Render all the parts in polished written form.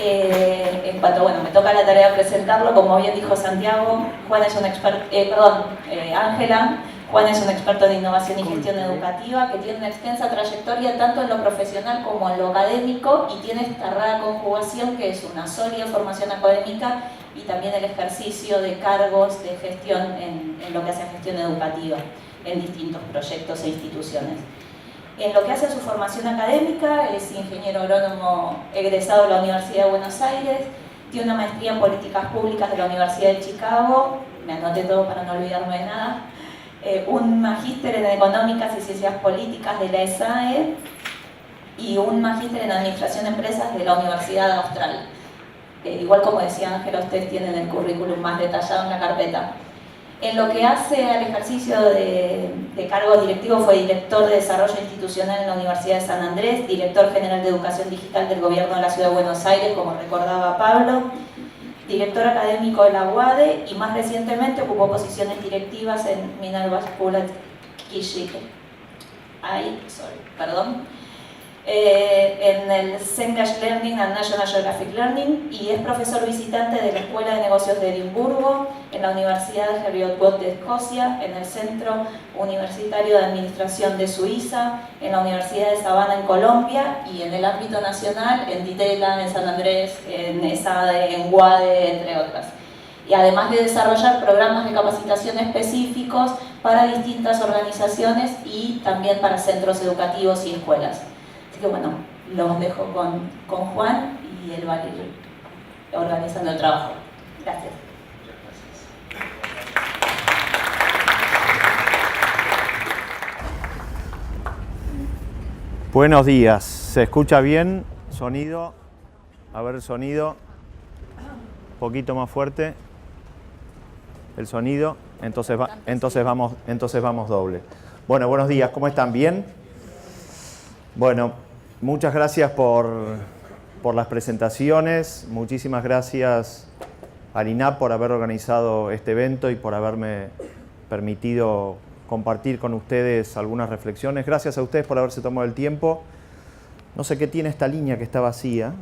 En cuanto, bueno, me toca la tarea de presentarlo, como bien dijo Santiago, Juan es un experto, Ángela, Juan es un experto en innovación y gestión educativa que tiene una extensa trayectoria tanto en lo profesional como en lo académico y tiene esta rara conjugación que es una sólida formación académica y también el ejercicio de cargos de gestión en lo que hace a gestión educativa en distintos proyectos e instituciones. En lo que hace a su formación académica, es ingeniero agrónomo egresado de la Universidad de Buenos Aires, tiene una maestría en políticas públicas de la Universidad de Chicago, me anoté todo para no olvidarme de nada, un magíster en económicas y ciencias políticas de la ESAE y un magíster en administración de empresas de la Universidad Austral. Igual como decía Ángela, ustedes tienen el currículum más detallado en la carpeta. En lo que hace al ejercicio de cargos directivos fue director de desarrollo institucional en la Universidad de San Andrés, director general de educación digital del gobierno de la Ciudad de Buenos Aires, como recordaba Pablo, director académico de la UADE y más recientemente ocupó posiciones directivas en Minerva School at Kijik. En el Cengage Learning and National Geographic Learning y es profesor visitante de la Escuela de Negocios de Edimburgo, en la Universidad de Heriot-Watt de Escocia, en el Centro Universitario de Administración de Suiza, en la Universidad de Sabana en Colombia y en el ámbito nacional en Ditela, en San Andrés, en ESADE, en UADE, entre otras. Y además de desarrollar programas de capacitación específicos para distintas organizaciones y también para centros educativos y escuelas. Que bueno, los dejo con Juan y él va a ir organizando el trabajo. Gracias. Buenos días. ¿Se escucha bien? Sonido. A ver el sonido. Un poquito más fuerte. El sonido. Entonces vamos doble. Bueno, buenos días. ¿Cómo están? ¿Bien? Bueno, muchas gracias por las presentaciones. Muchísimas gracias al INAP por haber organizado este evento y por haberme permitido compartir con ustedes algunas reflexiones. Gracias a ustedes por haberse tomado el tiempo. No sé qué tiene esta línea que está vacía.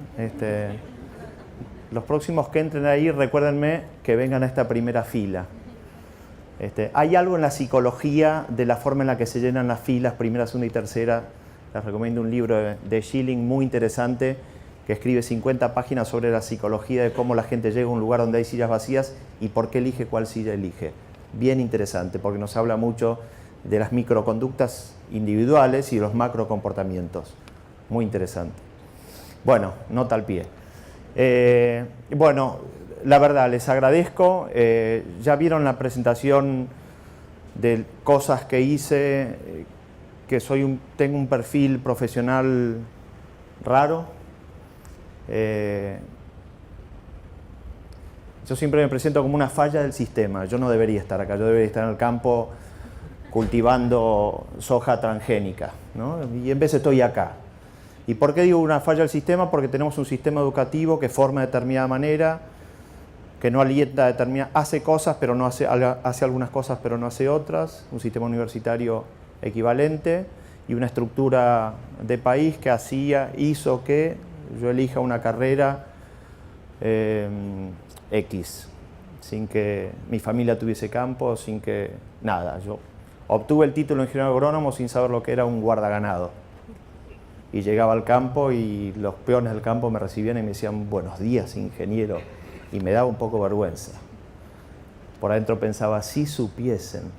Los próximos que entren ahí, recuérdenme que vengan a esta primera fila. Hay algo en la psicología de la forma en la que se llenan las filas, primera, segunda y tercera. Les recomiendo un libro de Schilling muy interesante que escribe 50 páginas sobre la psicología de cómo la gente llega a un lugar donde hay sillas vacías y por qué elige cuál silla elige. Bien interesante, porque nos habla mucho de las microconductas individuales y de los macrocomportamientos. Muy interesante. Bueno, nota al pie. Bueno, la verdad, les agradezco. Ya vieron la presentación de cosas que hice, que tengo un perfil profesional raro. Yo siempre me presento como una falla del sistema. Yo no debería estar acá, yo debería estar en el campo cultivando soja transgénica, ¿no? Y en vez estoy acá. ¿Y por qué digo una falla del sistema? Porque tenemos un sistema educativo que forma de determinada manera, que no alienta determinada, hace cosas, pero no hace algunas cosas, pero no hace otras, un sistema universitario equivalente y una estructura de país que hizo que yo elija una carrera X, sin que mi familia tuviese campo, sin que nada. Yo obtuve el título de ingeniero agrónomo sin saber lo que era un guardaganado. Y llegaba al campo y los peones del campo me recibían y me decían, buenos días, ingeniero. Y me daba un poco vergüenza. Por adentro pensaba, si supiesen.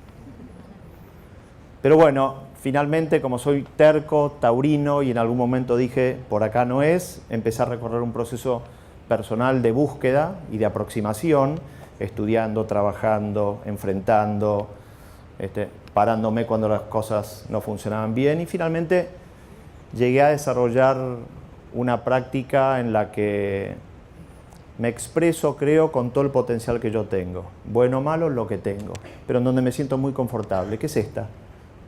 Pero bueno, finalmente, como soy terco, taurino, y en algún momento dije, por acá no es, empecé a recorrer un proceso personal de búsqueda y de aproximación, estudiando, trabajando, enfrentando, parándome cuando las cosas no funcionaban bien, y finalmente llegué a desarrollar una práctica en la que me expreso, creo, con todo el potencial que yo tengo. Bueno o malo, lo que tengo, pero en donde me siento muy confortable. ¿Qué es esta?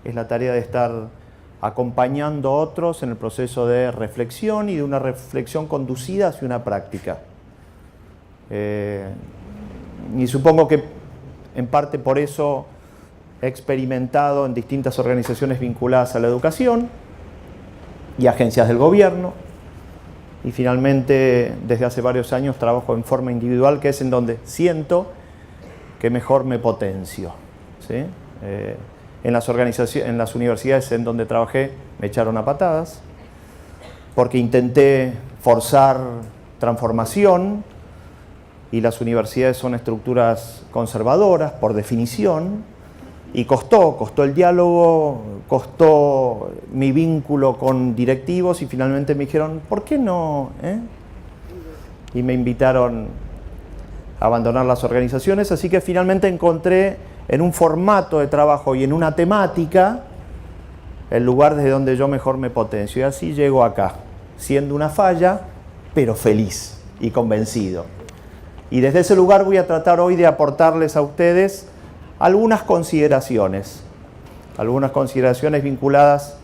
Es la tarea de estar acompañando a otros en el proceso de reflexión y de una reflexión conducida hacia una práctica. Y supongo que en parte por eso he experimentado en distintas organizaciones vinculadas a la educación y agencias del gobierno, y finalmente desde hace varios años trabajo en forma individual, que es en donde siento que mejor me potencio, ¿sí? En las universidades en donde trabajé me echaron a patadas porque intenté forzar transformación, y las universidades son estructuras conservadoras por definición, y costó el diálogo, costó mi vínculo con directivos, y finalmente me dijeron, ¿por qué no? Y me invitaron a abandonar las organizaciones, así que finalmente encontré en un formato de trabajo y en una temática el lugar desde donde yo mejor me potencio, y así llego acá, siendo una falla, pero feliz y convencido. Y desde ese lugar voy a tratar hoy de aportarles a ustedes algunas consideraciones vinculadas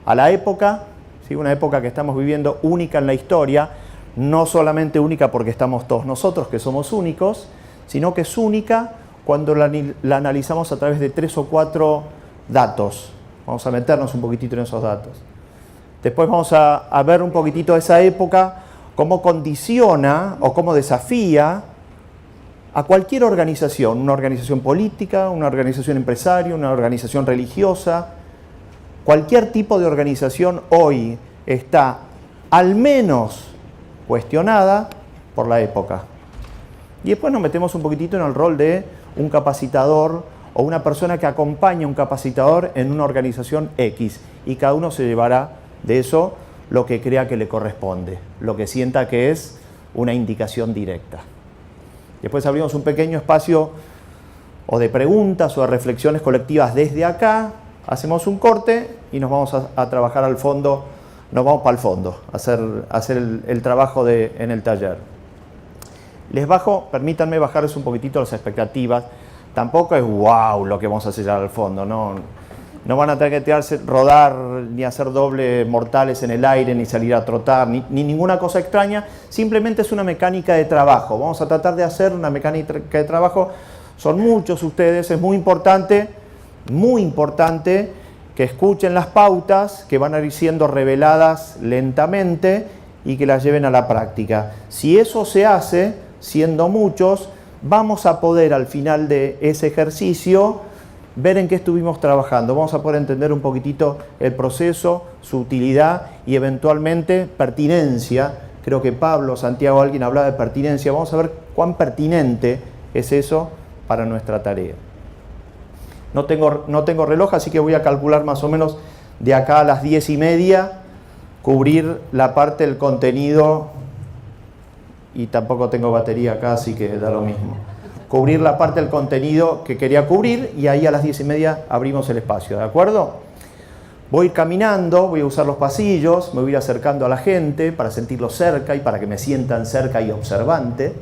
a la época, ¿sí? Una época que estamos viviendo única en la historia, no solamente única porque estamos todos nosotros que somos únicos, sino que es única cuando la analizamos a través de 3 o 4 datos. Vamos a meternos un poquitito en esos datos. Después vamos a ver un poquitito esa época, cómo condiciona o cómo desafía a cualquier organización, una organización política, una organización empresaria, una organización religiosa. Cualquier tipo de organización hoy está al menos cuestionada por la época. Y después nos metemos un poquitito en el rol de un capacitador o una persona que acompaña a un capacitador en una organización X, y cada uno se llevará de eso lo que crea que le corresponde, lo que sienta que es una indicación directa. Después abrimos un pequeño espacio o de preguntas o de reflexiones colectivas desde acá, hacemos un corte y nos vamos a trabajar al fondo, nos vamos para el fondo, a hacer el trabajo en el taller. Permítanme bajarles un poquitito las expectativas. Tampoco es wow lo que vamos a hacer al fondo, no van a tener que rodar, ni hacer doble mortales en el aire, ni salir a trotar, ni ninguna cosa extraña. Simplemente es una mecánica de trabajo. Vamos a tratar de hacer una mecánica de trabajo. Son muchos ustedes, es muy importante que escuchen las pautas que van a ir siendo reveladas lentamente y que las lleven a la práctica. Si eso se hace, siendo muchos, vamos a poder al final de ese ejercicio ver en qué estuvimos trabajando. Vamos a poder entender un poquitito el proceso, su utilidad y eventualmente pertinencia. Creo que Pablo, Santiago, alguien hablaba de pertinencia. Vamos a ver cuán pertinente es eso para nuestra tarea. No tengo reloj, así que voy a calcular más o menos de acá a las 10:30, cubrir la parte del contenido, y tampoco tengo batería acá, así que da lo mismo. Cubrir la parte del contenido que quería cubrir, y ahí a las 10:30 abrimos el espacio, ¿de acuerdo? Voy a ir caminando, voy a usar los pasillos, me voy a ir acercando a la gente para sentirlos cerca y para que me sientan cerca y observante,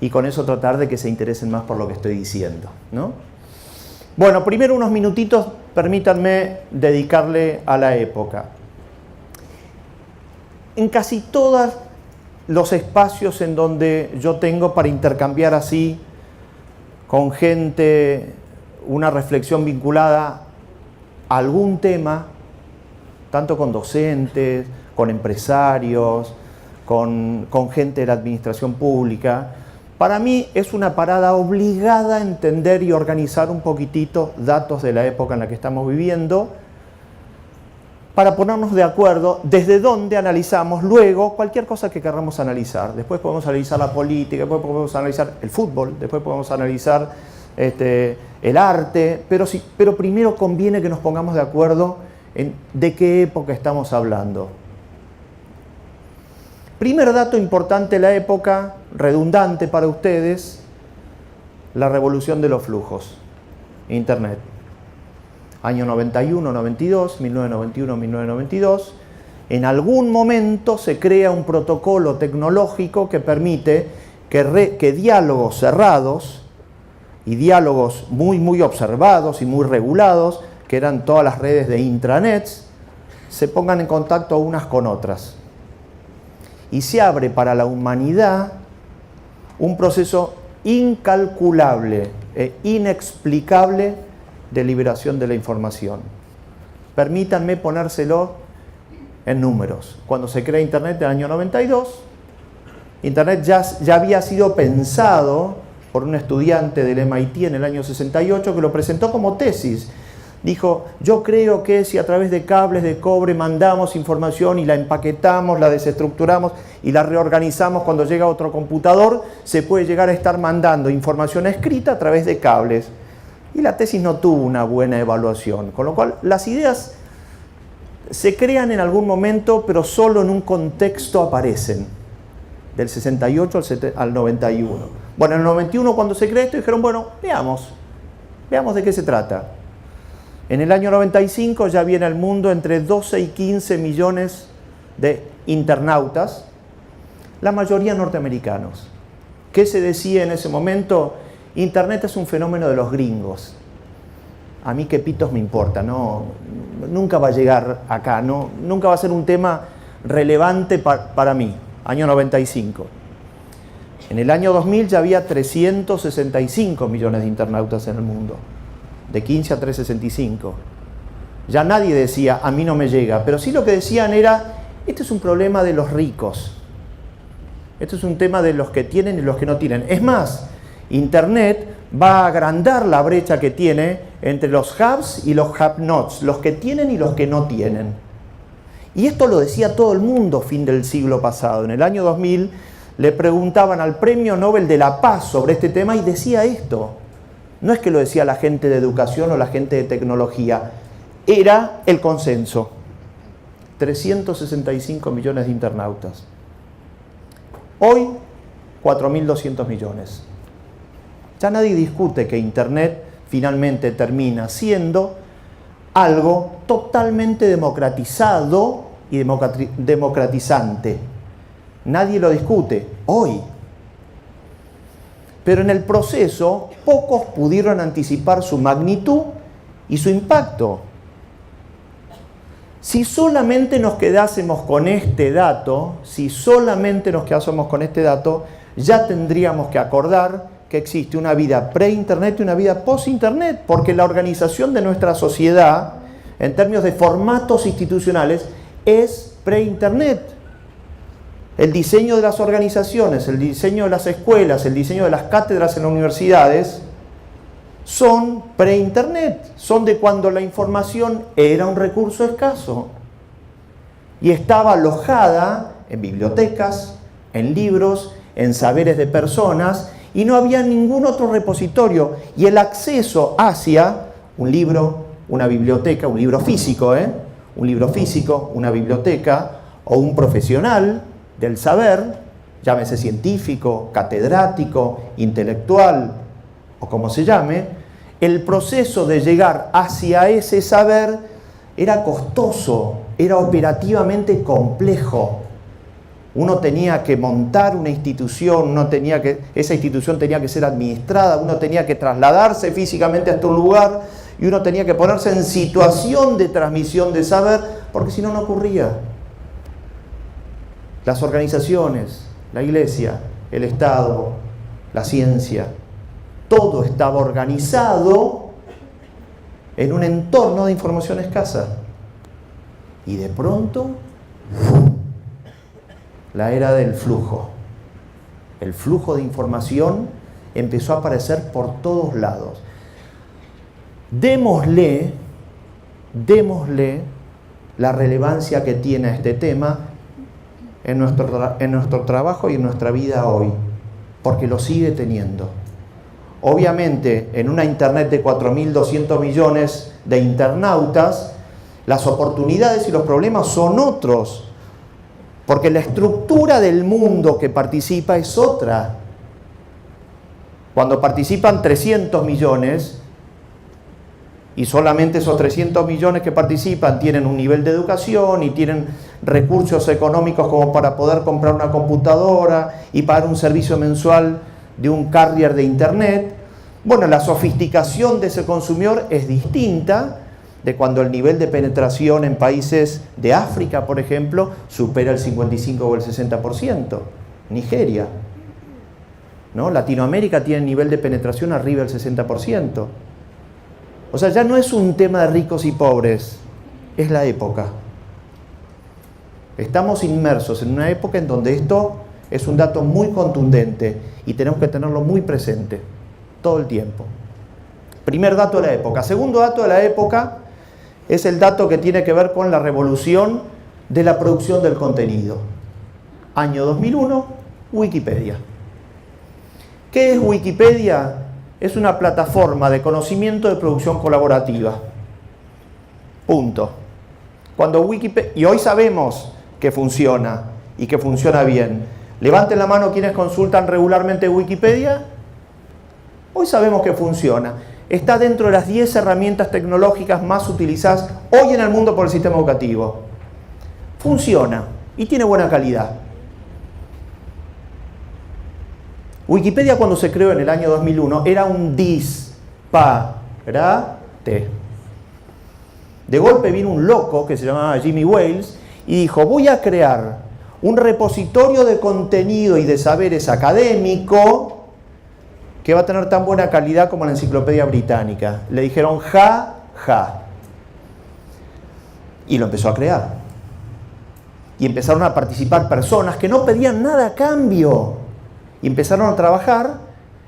y con eso tratar de que se interesen más por lo que estoy diciendo, ¿no? Bueno, primero unos minutitos, permítanme dedicarle a la época. En casi todos los espacios en donde yo tengo para intercambiar así con gente una reflexión vinculada a algún tema, tanto con docentes, con empresarios, con gente de la administración pública, para mí es una parada obligada a entender y organizar un poquitito datos de la época en la que estamos viviendo, para ponernos de acuerdo desde dónde analizamos luego cualquier cosa que queramos analizar. Después podemos analizar la política, después podemos analizar el fútbol, después podemos analizar el arte, pero primero conviene que nos pongamos de acuerdo en de qué época estamos hablando. Primer dato importante de la época, redundante para ustedes, la revolución de los flujos, Internet. Año 91, 92, 1991, 1992, en algún momento se crea un protocolo tecnológico que permite que diálogos cerrados y diálogos muy observados y muy regulados, que eran todas las redes de intranets, se pongan en contacto unas con otras. Y se abre para la humanidad un proceso incalculable e inexplicable de liberación de la información. Permítanme ponérselo en números. Cuando se crea Internet en el año 92, Internet ya había sido pensado por un estudiante del MIT en el año 68 que lo presentó como tesis. Dijo, yo creo que si a través de cables de cobre mandamos información y la empaquetamos, la desestructuramos y la reorganizamos cuando llega a otro computador, se puede llegar a estar mandando información escrita a través de cables. Y la tesis no tuvo una buena evaluación, con lo cual las ideas se crean en algún momento, pero solo en un contexto aparecen, del 68 al 91. Bueno, en el 91 cuando se crea esto dijeron, bueno, veamos de qué se trata. En el año 95 ya viene al mundo entre 12 y 15 millones de internautas, la mayoría norteamericanos. ¿Qué se decía en ese momento? Internet es un fenómeno de los gringos. A mí qué pitos me importa, no, nunca va a llegar acá, no, nunca va a ser un tema relevante para mí. Año 95. En el año 2000 ya había 365 millones de internautas en el mundo. De 15 a 365. Ya nadie decía, a mí no me llega, pero sí lo que decían era, este es un problema de los ricos. Este es un tema de los que tienen y los que no tienen. Es más, Internet va a agrandar la brecha que tiene entre los haves y los have-nots, los que tienen y los que no tienen. Y esto lo decía todo el mundo fin del siglo pasado. En el año 2000 le preguntaban al Premio Nobel de la Paz sobre este tema y decía esto. No es que lo decía la gente de educación o la gente de tecnología, era el consenso. 365 millones de internautas. Hoy, 4.200 millones. Ya nadie discute que Internet finalmente termina siendo algo totalmente democratizado y democratizante. Nadie lo discute hoy. Pero en el proceso, pocos pudieron anticipar su magnitud y su impacto. Si solamente nos quedásemos con este dato, ya tendríamos que acordar que existe una vida pre-Internet y una vida post-Internet, porque la organización de nuestra sociedad, en términos de formatos institucionales, es pre-Internet. El diseño de las organizaciones, el diseño de las escuelas, el diseño de las cátedras en las universidades son pre-Internet, son de cuando la información era un recurso escaso y estaba alojada en bibliotecas, en libros, en saberes de personas y no había ningún otro repositorio y el acceso hacia un libro, una biblioteca, un libro físico, una biblioteca o un profesional del saber, llámese científico, catedrático, intelectual o como se llame, el proceso de llegar hacia ese saber era costoso, era operativamente complejo. Uno tenía que montar una institución, esa institución tenía que ser administrada, uno tenía que trasladarse físicamente hasta un lugar y uno tenía que ponerse en situación de transmisión de saber, porque si no, no ocurría. Las organizaciones, la iglesia, el Estado, la ciencia, todo estaba organizado en un entorno de información escasa. Y de pronto, la era del flujo. El flujo de información empezó a aparecer por todos lados. Démosle la relevancia que tiene este tema en nuestro trabajo y en nuestra vida hoy, porque lo sigue teniendo. Obviamente, en una Internet de 4.200 millones de internautas, las oportunidades y los problemas son otros, porque la estructura del mundo que participa es otra. Cuando participan 300 millones, y solamente esos 300 millones que participan tienen un nivel de educación y tienen recursos económicos como para poder comprar una computadora y pagar un servicio mensual de un carrier de Internet, bueno, la sofisticación de ese consumidor es distinta de cuando el nivel de penetración en países de África, por ejemplo, supera el 55 o el 60%. Nigeria, ¿no? Latinoamérica tiene nivel de penetración arriba del 60%. O sea, ya no es un tema de ricos y pobres, es la época. Estamos inmersos en una época en donde esto es un dato muy contundente y tenemos que tenerlo muy presente todo el tiempo. Primer dato de la época. Segundo dato de la época es el dato que tiene que ver con la revolución de la producción del contenido. Año 2001, Wikipedia. ¿Qué es Wikipedia? Es una plataforma de conocimiento de producción colaborativa. Punto. Cuando Wikipedia, y hoy sabemos que funciona y que funciona bien. Levanten la mano quienes consultan regularmente Wikipedia. Hoy sabemos que funciona. Está dentro de las 10 herramientas tecnológicas más utilizadas hoy en el mundo por el sistema educativo. Funciona y tiene buena calidad. Wikipedia, cuando se creó en el año 2001, era un disparate. De golpe vino un loco que se llamaba Jimmy Wales y dijo: voy a crear un repositorio de contenido y de saberes académico que va a tener tan buena calidad como la Enciclopedia Británica. Le dijeron ja. Y lo empezó a crear. Y empezaron a participar personas que no pedían nada a cambio. Y empezaron a trabajar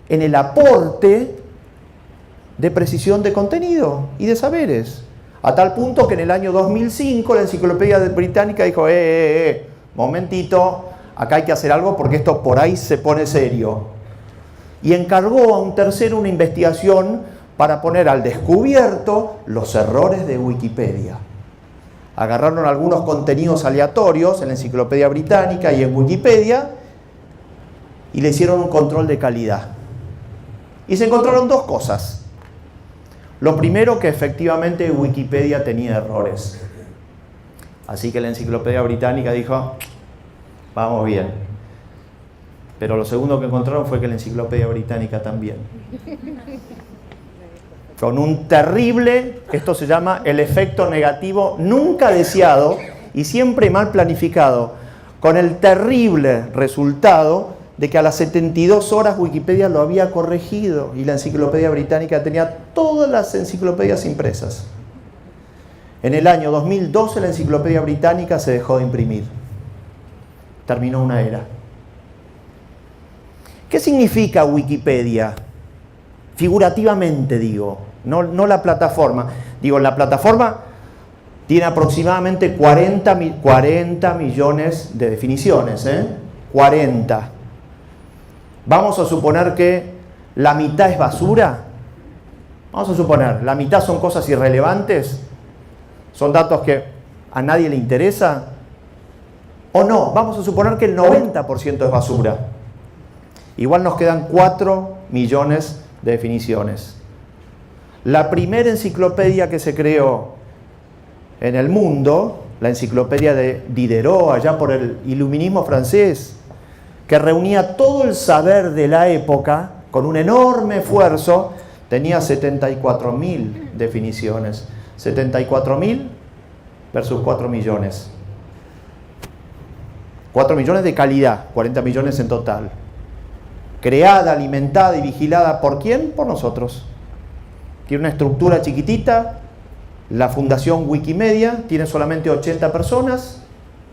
en el aporte de precisión de contenido y de saberes. A tal punto que en el año 2005 la Enciclopedia Británica dijo: momentito, acá hay que hacer algo porque esto por ahí se pone serio. Y encargó a un tercero una investigación para poner al descubierto los errores de Wikipedia. Agarraron algunos contenidos aleatorios en la Enciclopedia Británica y en Wikipedia y le hicieron un control de calidad. Y se encontraron dos cosas. Lo primero, que efectivamente Wikipedia tenía errores. Así que la Enciclopedia Británica dijo: vamos bien. Pero lo segundo que encontraron fue que la Enciclopedia Británica también. Con un terrible, esto se llama el efecto negativo nunca deseado y siempre mal planificado, con el terrible resultado de que a las 72 horas Wikipedia lo había corregido y la Enciclopedia Británica tenía todas las enciclopedias impresas. En el año 2012 la Enciclopedia Británica se dejó de imprimir. Terminó una era. ¿Qué significa Wikipedia? Figurativamente digo, no la plataforma. Digo, la plataforma tiene aproximadamente 40 millones de definiciones, 40. Vamos a suponer que la mitad es basura. Vamos a suponer, la mitad son cosas irrelevantes, son datos que a nadie le interesa. O no, vamos a suponer que el 90% es basura. Igual nos quedan 4 millones de definiciones. La primera enciclopedia que se creó en el mundo, la enciclopedia de Diderot, allá por el iluminismo francés, que reunía todo el saber de la época con un enorme esfuerzo, tenía 74.000 definiciones. 74.000 versus 4 millones. 4 millones de calidad, 40 millones en total. Creada, alimentada y vigilada ¿por quién? Por nosotros. Tiene una estructura chiquitita. La fundación Wikimedia tiene solamente 80 personas.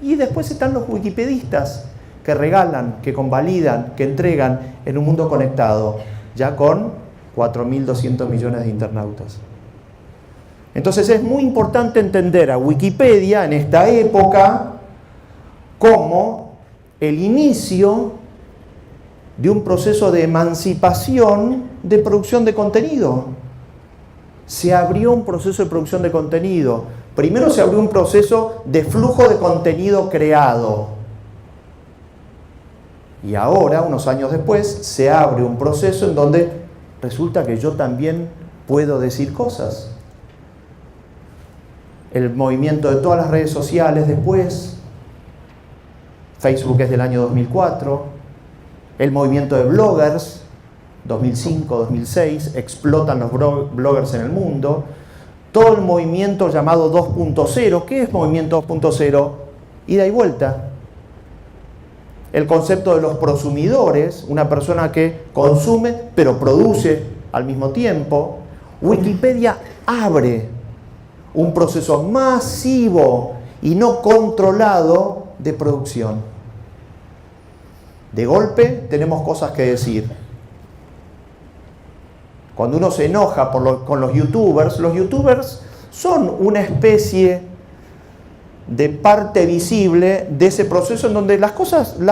Y después están los wikipedistas que regalan, que convalidan, que entregan en un mundo conectado, ya con 4.200 millones de internautas. Entonces es muy importante entender a Wikipedia en esta época como el inicio de un proceso de emancipación de producción de contenido. Se abrió un proceso de producción de contenido. Primero se abrió un proceso de flujo de contenido creado. Y ahora, unos años después, se abre un proceso en donde resulta que yo también puedo decir cosas. El movimiento de todas las redes sociales después. Facebook es del año 2004. El movimiento de bloggers, 2005, 2006, explotan los bloggers en el mundo. Todo el movimiento llamado 2.0. ¿Qué es movimiento 2.0? Ida y vuelta. El concepto de los prosumidores, una persona que consume pero produce al mismo tiempo. Wikipedia abre un proceso masivo y no controlado de producción. De golpe tenemos cosas que decir. Cuando uno se enoja con los youtubers son una especie de parte visible de ese proceso en donde las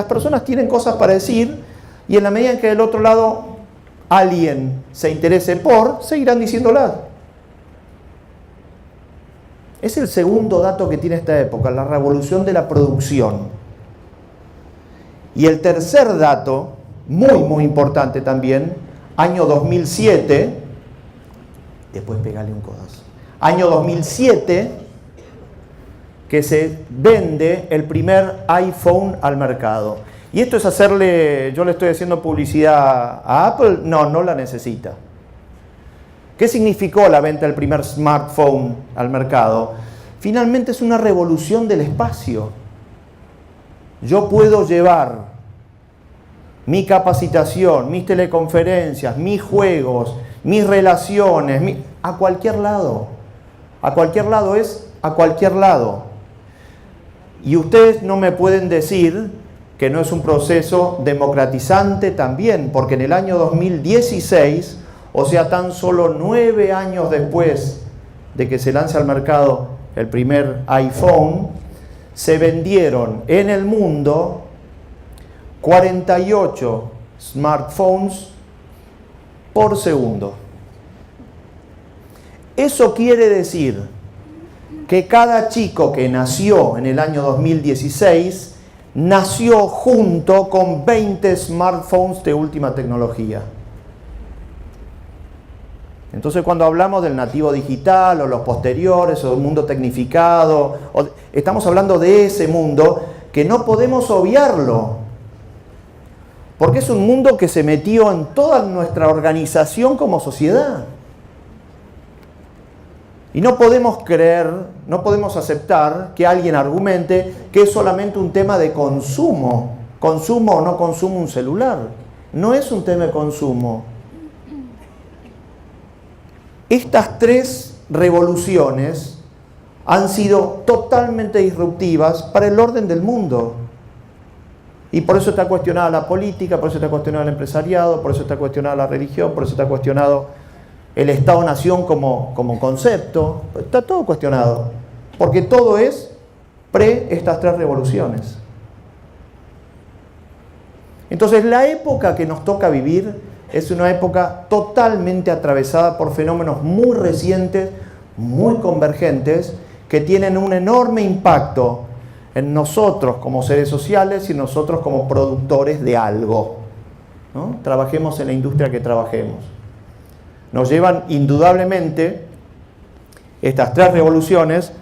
personas tienen cosas para decir, y en la medida en que del otro lado alguien se interese seguirán diciéndolas. Es el segundo dato que tiene esta época, la revolución de la producción. Y el tercer dato, muy importante también, año 2007, después pegale un codazo, año 2007, que se vende el primer iPhone al mercado. Y esto es yo le estoy haciendo publicidad a Apple, no la necesita. ¿Qué significó la venta del primer smartphone al mercado? Finalmente es una revolución del espacio. Yo puedo llevar mi capacitación, mis teleconferencias, mis juegos, mis relaciones, a cualquier lado. A cualquier lado es a cualquier lado. Y ustedes no me pueden decir que no es un proceso democratizante también, porque en el año 2016, o sea, tan solo 9 años después de que se lance al mercado el primer iPhone, se vendieron en el mundo 48 smartphones por segundo. Eso quiere decir que cada chico que nació en el año 2016 nació junto con 20 smartphones de última tecnología. Entonces, cuando hablamos del nativo digital o los posteriores o del mundo tecnificado, estamos hablando de ese mundo que no podemos obviarlo, porque es un mundo que se metió en toda nuestra organización como sociedad. Y no podemos no podemos aceptar que alguien argumente que es solamente un tema de consumo. Consumo o no consumo un celular. No es un tema de consumo. Estas 3 revoluciones han sido totalmente disruptivas para el orden del mundo. Y por eso está cuestionada la política, por eso está cuestionado el empresariado, por eso está cuestionada la religión, por eso está cuestionado el Estado-Nación como concepto. Está todo cuestionado, porque todo es estas 3 revoluciones. Entonces, la época que nos toca vivir es una época totalmente atravesada por fenómenos muy recientes, muy convergentes, que tienen un enorme impacto en nosotros como seres sociales y nosotros como productores de algo, ¿no? Trabajemos en la industria que trabajemos. Nos llevan indudablemente, estas 3 revoluciones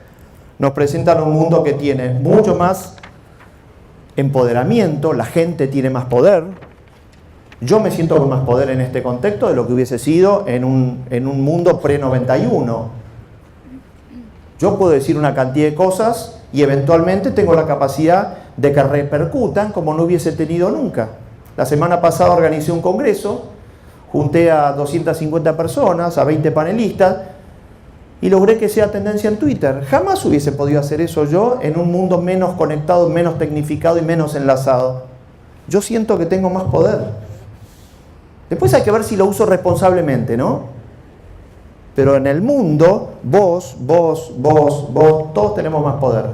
nos presentan un mundo que tiene mucho más empoderamiento, la gente tiene más poder. Yo me siento con más poder en este contexto de lo que hubiese sido en un mundo pre-91. Yo puedo decir una cantidad de cosas y eventualmente tengo la capacidad de que repercutan como no hubiese tenido nunca. La semana pasada organicé un congreso, junté a 250 personas, a 20 panelistas, y logré que sea tendencia en Twitter. Jamás hubiese podido hacer eso yo en un mundo menos conectado, menos tecnificado y menos enlazado. Yo siento que tengo más poder. Después hay que ver si lo uso responsablemente, ¿no? Pero en el mundo, vos, todos tenemos más poder.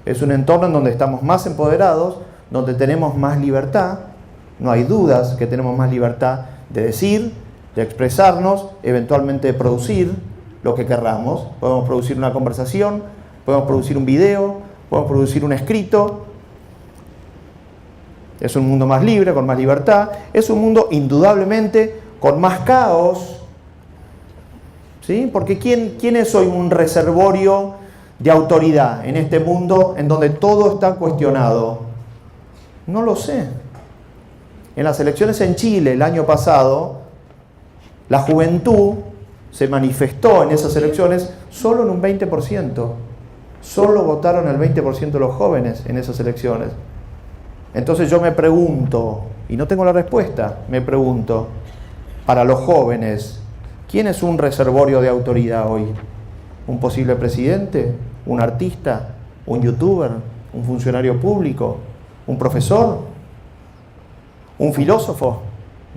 Es un entorno en donde estamos más empoderados, donde tenemos más libertad. No hay dudas que tenemos más libertad de decir, de expresarnos, eventualmente de producir lo que querramos. Podemos producir una conversación, podemos producir un video, podemos producir un escrito. Es un mundo más libre, con más libertad. Es un mundo indudablemente con más caos. ¿Sí? Porque ¿quién es hoy un reservorio de autoridad en este mundo en donde todo está cuestionado? No lo sé. En las elecciones en Chile el año pasado, la juventud se manifestó en esas elecciones solo en un 20%. Solo votaron el 20% de los jóvenes en esas elecciones. Entonces yo me pregunto, y no tengo la respuesta, me pregunto, para los jóvenes, ¿quién es un reservorio de autoridad hoy? ¿Un posible presidente? ¿Un artista? ¿Un youtuber? ¿Un funcionario público? ¿Un profesor? ¿Un filósofo?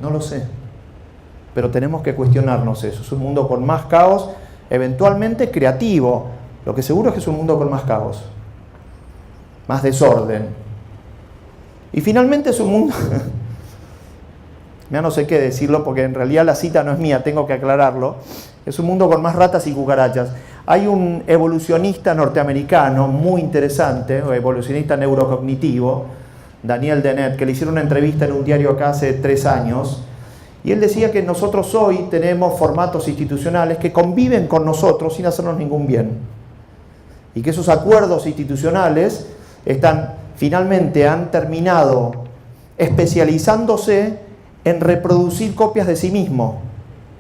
No lo sé. Pero tenemos que cuestionarnos eso. Es un mundo con más caos, eventualmente creativo. Lo que seguro es que es un mundo con más caos, más desorden. Y finalmente es un mundo... Ya no sé qué decirlo porque en realidad la cita no es mía, tengo que aclararlo. Es un mundo con más ratas y cucarachas. Hay un evolucionista norteamericano muy interesante, un evolucionista neurocognitivo, Daniel Dennett, que le hicieron una entrevista en un diario acá hace 3 años, y él decía que nosotros hoy tenemos formatos institucionales que conviven con nosotros sin hacernos ningún bien. Y que esos acuerdos institucionales finalmente han terminado especializándose en reproducir copias de sí mismo,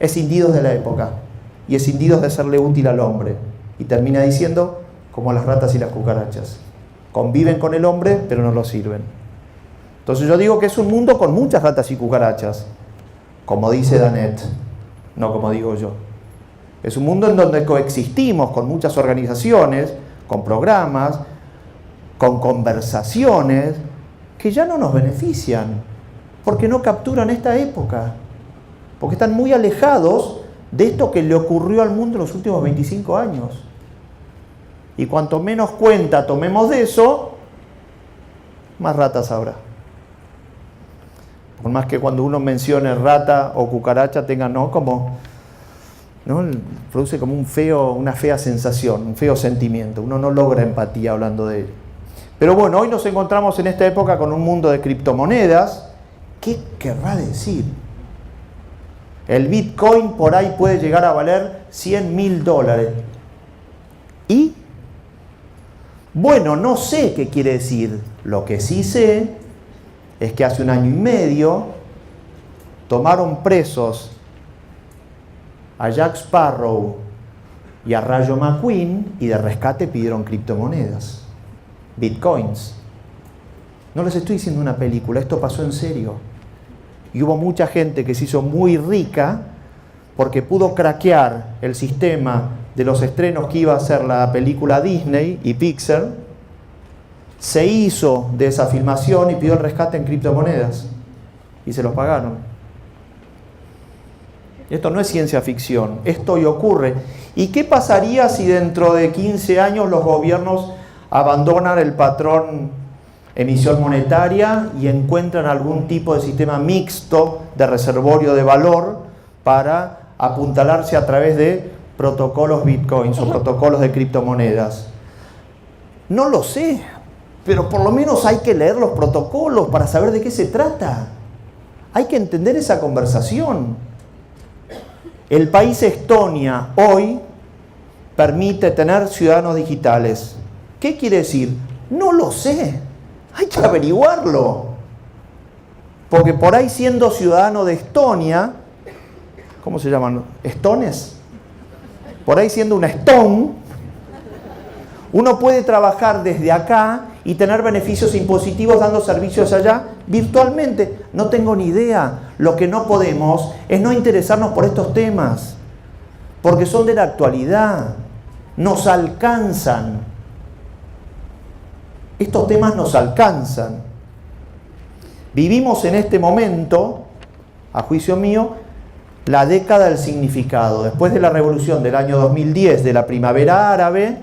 escindidos de la época y escindidos de serle útil al hombre. Y termina diciendo, como las ratas y las cucarachas, conviven con el hombre pero no lo sirven. Entonces yo digo que es un mundo con muchas ratas y cucarachas, como dice Dennett, no como digo yo. Es un mundo en donde coexistimos con muchas organizaciones, con programas, con conversaciones que ya no nos benefician, porque no capturan esta época, porque están muy alejados de esto que le ocurrió al mundo en los últimos 25 años. Y cuanto menos cuenta tomemos de eso, más ratas habrá. Por más que cuando uno mencione rata o cucaracha tenga, ¿no? Produce como una fea sensación, un feo sentimiento. Uno no logra empatía hablando de ello. Pero bueno, hoy nos encontramos en esta época con un mundo de criptomonedas. ¿Qué querrá decir? El Bitcoin por ahí puede llegar a valer $100.000. ¿Y? Bueno, no sé qué quiere decir. Lo que sí sé es que hace 1 año y medio tomaron presos a Jack Sparrow y a Rayo McQueen y de rescate pidieron criptomonedas, bitcoins. No les estoy diciendo una película, esto pasó en serio. Y hubo mucha gente que se hizo muy rica porque pudo craquear el sistema de los estrenos que iba a hacer la película Disney y Pixar. Se hizo de esa filmación y pidió el rescate en criptomonedas. Y se los pagaron. Esto no es ciencia ficción, esto hoy ocurre. ¿Y qué pasaría si dentro de 15 años los gobiernos abandonan el patrón emisión monetaria y encuentran algún tipo de sistema mixto de reservorio de valor para apuntalarse a través de protocolos bitcoins o protocolos de criptomonedas? No lo sé, pero por lo menos hay que leer los protocolos para saber de qué se trata. Hay que entender esa conversación. El país Estonia hoy permite tener ciudadanos digitales. ¿Qué quiere decir? No lo sé. Hay que averiguarlo. Porque por ahí siendo ciudadano de Estonia, ¿cómo se llaman? ¿Estones? Por ahí siendo un estón, uno puede trabajar desde acá y tener beneficios impositivos dando servicios allá virtualmente. No tengo ni idea. Lo que no podemos es no interesarnos por estos temas, porque son de la actualidad, nos alcanzan. Estos temas nos alcanzan. Vivimos en este momento, a juicio mío, la década del significado. Después de la revolución del año 2010, de la primavera árabe,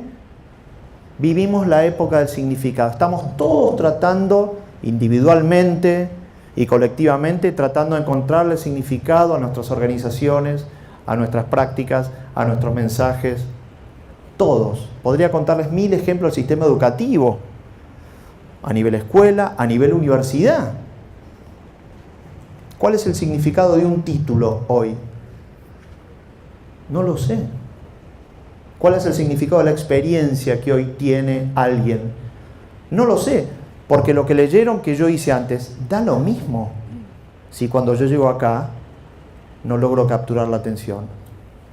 vivimos la época del significado. Estamos todos tratando, individualmente y colectivamente, tratando de encontrarle significado a nuestras organizaciones, a nuestras prácticas, a nuestros mensajes. Todos. Podría contarles 1000 ejemplos del sistema educativo, a nivel escuela, a nivel universidad. ¿Cuál es el significado de un título hoy? No lo sé. ¿Cuál es el significado de la experiencia que hoy tiene alguien? No lo sé, porque lo que leyeron que yo hice antes da lo mismo si cuando yo llego acá no logro capturar la atención.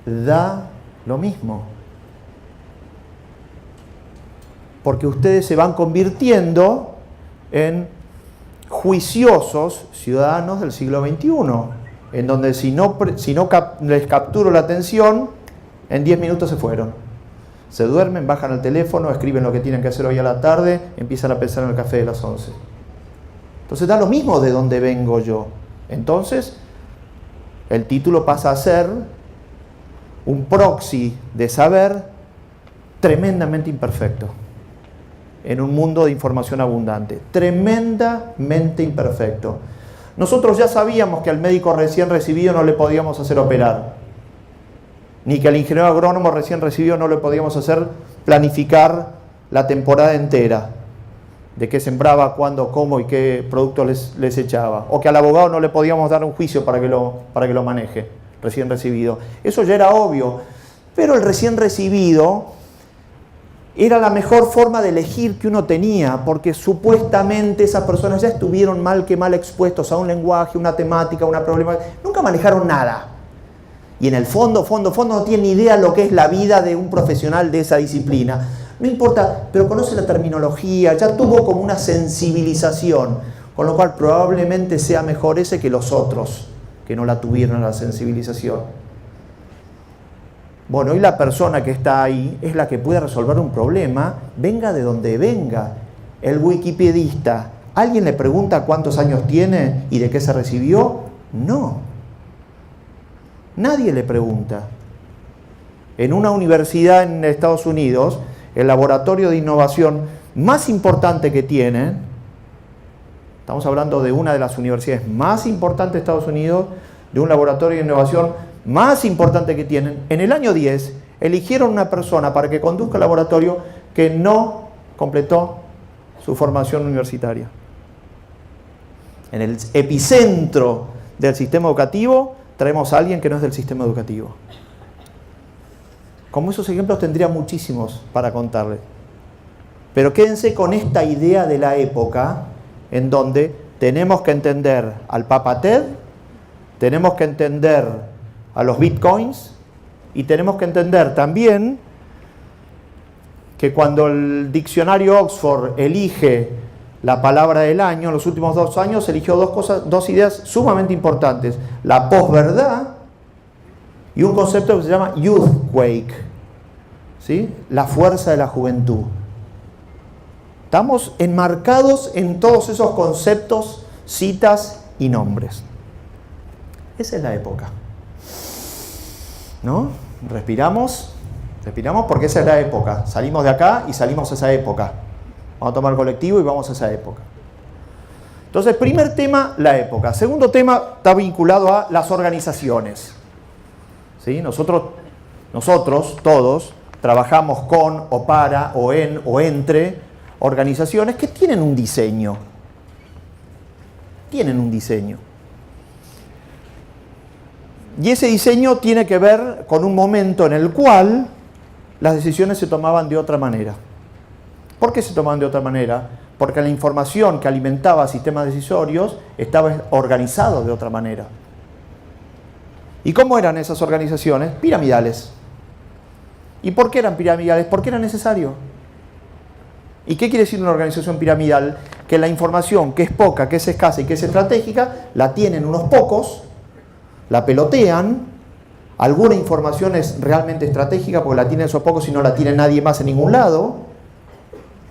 Da lo mismo. Porque ustedes se van convirtiendo en juiciosos ciudadanos del siglo XXI, en donde si no les capturo la atención, en 10 minutos se fueron. Se duermen, bajan al teléfono, escriben lo que tienen que hacer hoy a la tarde, empiezan a pensar en el café de las 11. Entonces da lo mismo de dónde vengo yo. Entonces, el título pasa a ser un proxy de saber tremendamente imperfecto en un mundo de información abundante. Tremendamente imperfecto. Nosotros ya sabíamos que al médico recién recibido no le podíamos hacer operar, ni que al ingeniero agrónomo recién recibido no le podíamos hacer planificar la temporada entera, de qué sembraba, cuándo, cómo y qué productos les echaba, o que al abogado no le podíamos dar un juicio para que lo maneje, recién recibido. Eso ya era obvio, pero el recién recibido era la mejor forma de elegir que uno tenía, porque supuestamente esas personas ya estuvieron mal expuestos a un lenguaje, una temática, una problemática, nunca manejaron nada. Y en el fondo no tienen ni idea lo que es la vida de un profesional de esa disciplina. No importa, pero conoce la terminología, ya tuvo como una sensibilización, con lo cual probablemente sea mejor ese que los otros, que no la tuvieron la sensibilización. Bueno, hoy la persona que está ahí es la que puede resolver un problema, venga de donde venga. El wikipedista, ¿alguien le pregunta cuántos años tiene y de qué se recibió? No. Nadie le pregunta. En una universidad en Estados Unidos, el laboratorio de innovación más importante que tienen, estamos hablando de una de las universidades más importantes de Estados Unidos, de un laboratorio de innovación más importante que tienen, en el año 10 eligieron una persona para que conduzca el laboratorio que no completó su formación universitaria. En el epicentro del sistema educativo traemos a alguien que no es del sistema educativo. Como esos ejemplos tendría muchísimos para contarles. Pero quédense con esta idea de la época en donde tenemos que entender al Papa Ted, tenemos que entender a los bitcoins y tenemos que entender también que cuando el diccionario Oxford elige la palabra del año, en los últimos 2 años eligió dos ideas sumamente importantes: la posverdad y un concepto que se llama youthquake, ¿sí? La fuerza de la juventud. Estamos enmarcados en todos esos conceptos, citas y nombres. Esa es la época, ¿no? Respiramos porque esa es la época. Salimos de acá y salimos a esa época. Vamos a tomar el colectivo y vamos a esa época. Entonces, primer tema, la época. Segundo tema, está vinculado a las organizaciones. ¿Sí? Nosotros todos trabajamos con o para o en o entre organizaciones que tienen un diseño. Tienen un diseño. Y ese diseño tiene que ver con un momento en el cual las decisiones se tomaban de otra manera. ¿Por qué se tomaban de otra manera? Porque la información que alimentaba sistemas decisorios estaba organizado de otra manera. ¿Y cómo eran esas organizaciones? Piramidales. ¿Y por qué eran piramidales? Porque era necesario. ¿Y qué quiere decir una organización piramidal? Que la información que es poca, que es escasa y que es estratégica, la tienen unos pocos, la pelotean, alguna información es realmente estratégica porque la tienen esos pocos y no la tiene nadie más en ningún lado,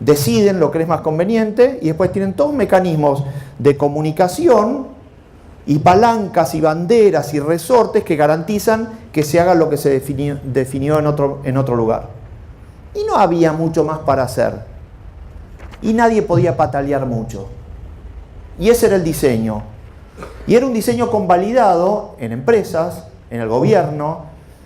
deciden lo que es más conveniente y después tienen todos mecanismos de comunicación y palancas y banderas y resortes que garantizan que se haga lo que se definió en otro lugar. Y no había mucho más para hacer. Y nadie podía patalear mucho. Y ese era el diseño. Y era un diseño convalidado en empresas, en el gobierno,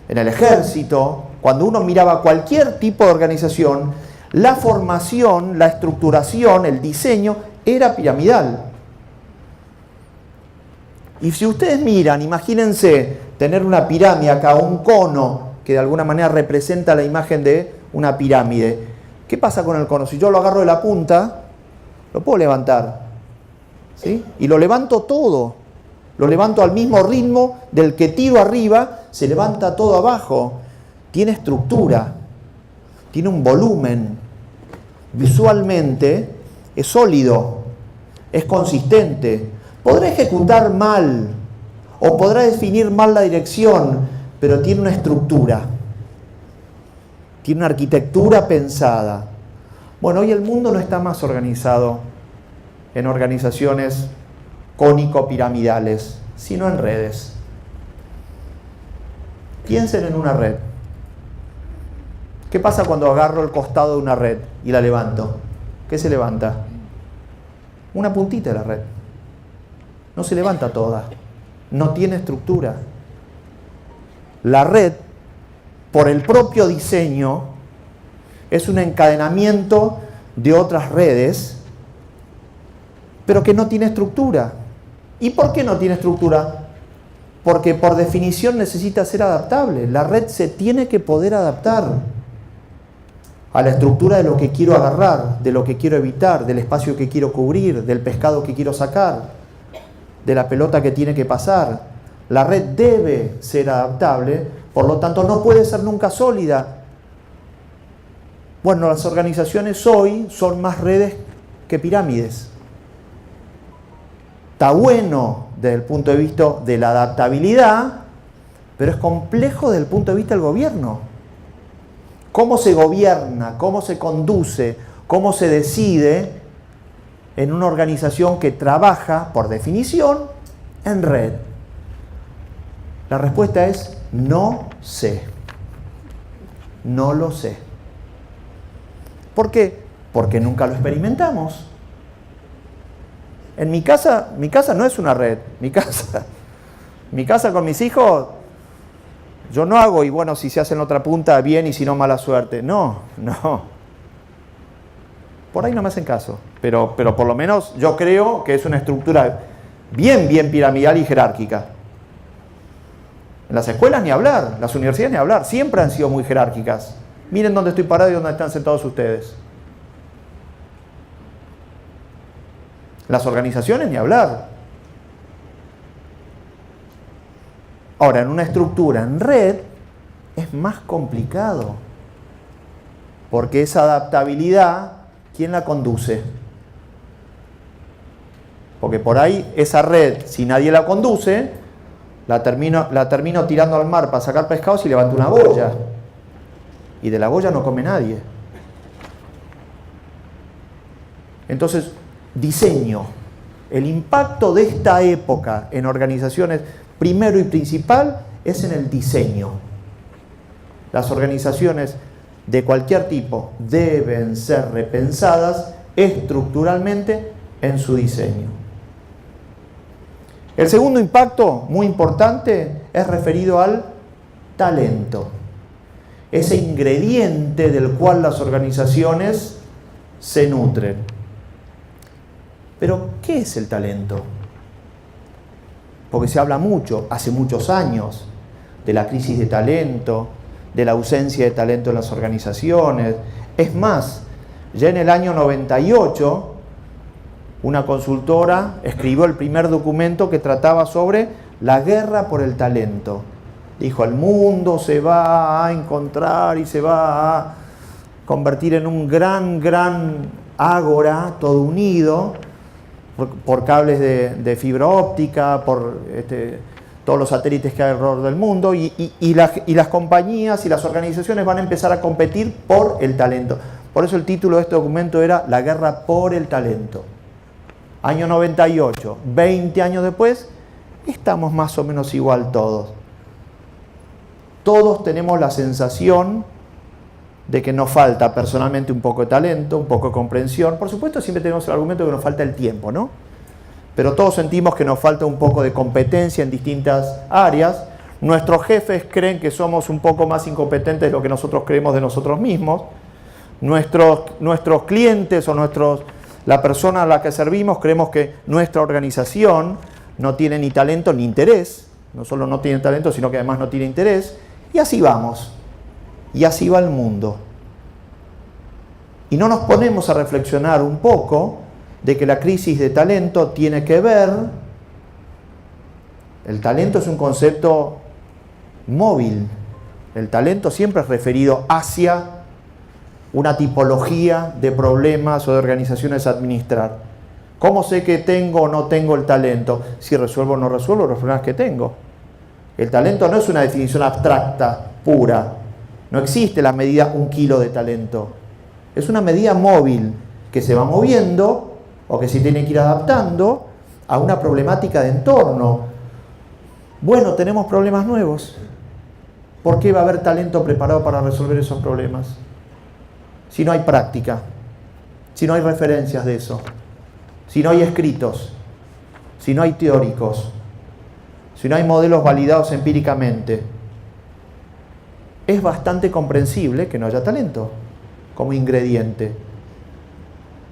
en el ejército. Cuando uno miraba cualquier tipo de organización, la formación, la estructuración, el diseño era piramidal. Y si ustedes miran, imagínense tener una pirámide acá, un cono que de alguna manera representa la imagen de una pirámide. ¿Qué pasa con el cono? Si yo lo agarro de la punta, lo puedo levantar, ¿sí? Y lo levanto todo. Lo levanto al mismo ritmo del que tiro arriba, se levanta todo abajo. Tiene estructura, tiene un volumen. Visualmente es sólido, es consistente. Podrá ejecutar mal o podrá definir mal la dirección, pero tiene una estructura. tiene una arquitectura pensada. Bueno, hoy el mundo no está más organizado en organizaciones cónico-piramidales, sino en redes. Piensen en una red. ¿Qué pasa cuando agarro el costado de una red y la levanto? ¿Qué se levanta? Una puntita de la red. No se levanta toda. No tiene estructura. La red, por el propio diseño, es un encadenamiento de otras redes, pero que no tiene estructura. ¿Y por qué no tiene estructura? Porque por definición necesita ser adaptable. La red se tiene que poder adaptar a la estructura de lo que quiero agarrar, de lo que quiero evitar, del espacio que quiero cubrir, del pescado que quiero sacar, de la pelota que tiene que pasar. La red debe ser adaptable, por lo tanto no puede ser nunca sólida. Bueno, las organizaciones hoy son más redes que pirámides. Está bueno desde el punto de vista de la adaptabilidad, pero es complejo desde el punto de vista del gobierno. ¿Cómo se gobierna? ¿Cómo se conduce? ¿Cómo se decide en una organización que trabaja, por definición, en red? La respuesta es no sé. No lo sé. ¿Por qué? Porque nunca lo experimentamos. En mi casa no es una red. Mi casa con mis hijos, yo no hago, y bueno, si se hace en otra punta, bien, y si no, mala suerte. No. Por ahí no me hacen caso. Pero por lo menos yo creo que es una estructura bien piramidal y jerárquica. En las escuelas ni hablar, las universidades ni hablar, siempre han sido muy jerárquicas. Miren dónde estoy parado y dónde están sentados ustedes. Las organizaciones ni hablar. Ahora, en una estructura en red es más complicado, porque esa adaptabilidad, ¿quién la conduce? Porque por ahí esa red, si nadie la conduce, la termino tirando al mar para sacar pescados y levanto una boya. Y de la boya no come nadie. Entonces, diseño. El impacto de esta época en organizaciones, primero y principal, es en el diseño. Las organizaciones de cualquier tipo deben ser repensadas estructuralmente en su diseño. El segundo impacto, muy importante, es referido al talento. Ese ingrediente del cual las organizaciones se nutren. Pero, ¿qué es el talento? Porque se habla mucho, hace muchos años, de la crisis de talento, de la ausencia de talento en las organizaciones. Es más, ya en el año 98, una consultora escribió el primer documento que trataba sobre la guerra por el talento. Dijo, el mundo se va a encontrar y se va a convertir en un gran ágora, todo unido, por cables de fibra óptica, por todos los satélites que hay alrededor del mundo, y las compañías y las organizaciones van a empezar a competir por el talento. Por eso el título de este documento era La guerra por el talento. Año 98, 20 años después, estamos más o menos igual todos. Todos tenemos la sensación de que nos falta personalmente un poco de talento, un poco de comprensión. Por supuesto, siempre tenemos el argumento de que nos falta el tiempo, ¿no? Pero todos sentimos que nos falta un poco de competencia en distintas áreas. Nuestros jefes creen que somos un poco más incompetentes de lo que nosotros creemos de nosotros mismos. Nuestros clientes o la persona a la que servimos creemos que nuestra organización no tiene ni talento ni interés. No solo no tiene talento, sino que además no tiene interés. Y así vamos. Y así va el mundo. Y no nos ponemos a reflexionar un poco de que la crisis de talento tiene que ver. El talento es un concepto móvil. El talento siempre es referido hacia una tipología de problemas o de organizaciones a administrar. ¿Cómo sé que tengo o no tengo el talento? Si resuelvo o no resuelvo los problemas que tengo. El talento no es una definición abstracta, pura. No existe la medida 1 kilo de talento. Es una medida móvil que se va moviendo o que se tiene que ir adaptando a una problemática de entorno. Bueno, tenemos problemas nuevos. ¿Por qué va a haber talento preparado para resolver esos problemas? Si no hay práctica, si no hay referencias de eso, si no hay escritos, si no hay teóricos, si no hay modelos validados empíricamente, es bastante comprensible que no haya talento como ingrediente.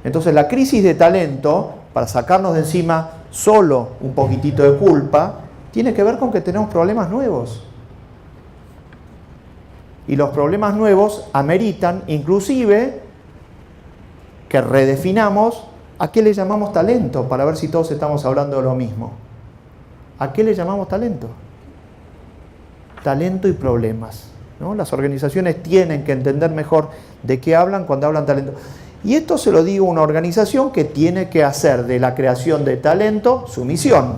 Entonces la crisis de talento, para sacarnos de encima solo un poquitito de culpa, tiene que ver con que tenemos problemas nuevos. Y los problemas nuevos ameritan inclusive que redefinamos a qué le llamamos talento, para ver si todos estamos hablando de lo mismo. ¿A qué le llamamos talento? Talento y problemas, ¿no? Las organizaciones tienen que entender mejor de qué hablan cuando hablan talento. Y esto se lo digo a una organización que tiene que hacer de la creación de talento su misión.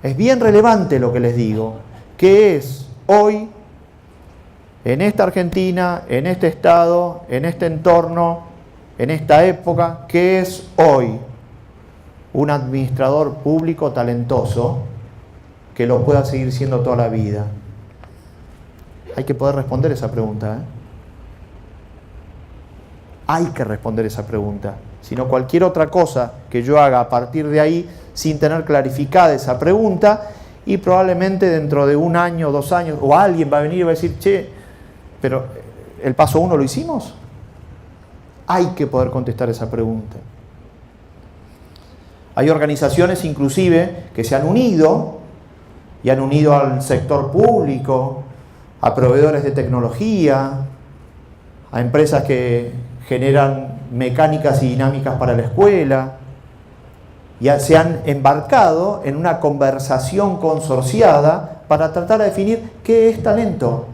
Es bien relevante lo que les digo, que es hoy, en esta Argentina, en este estado, en este entorno, en esta época, que es hoy un administrador público talentoso que lo pueda seguir siendo toda la vida. Hay que poder responder esa pregunta, ¿eh? Hay que responder esa pregunta. Si no, cualquier otra cosa que yo haga a partir de ahí, sin tener clarificada esa pregunta, y probablemente dentro de 1 año, 2 años, o alguien va a venir y va a decir, che, pero el paso 1 lo hicimos. Hay que poder contestar esa pregunta. Hay organizaciones inclusive que se han unido y han unido al sector público, a proveedores de tecnología, a empresas que generan mecánicas y dinámicas para la escuela, y se han embarcado en una conversación consorciada para tratar de definir qué es talento.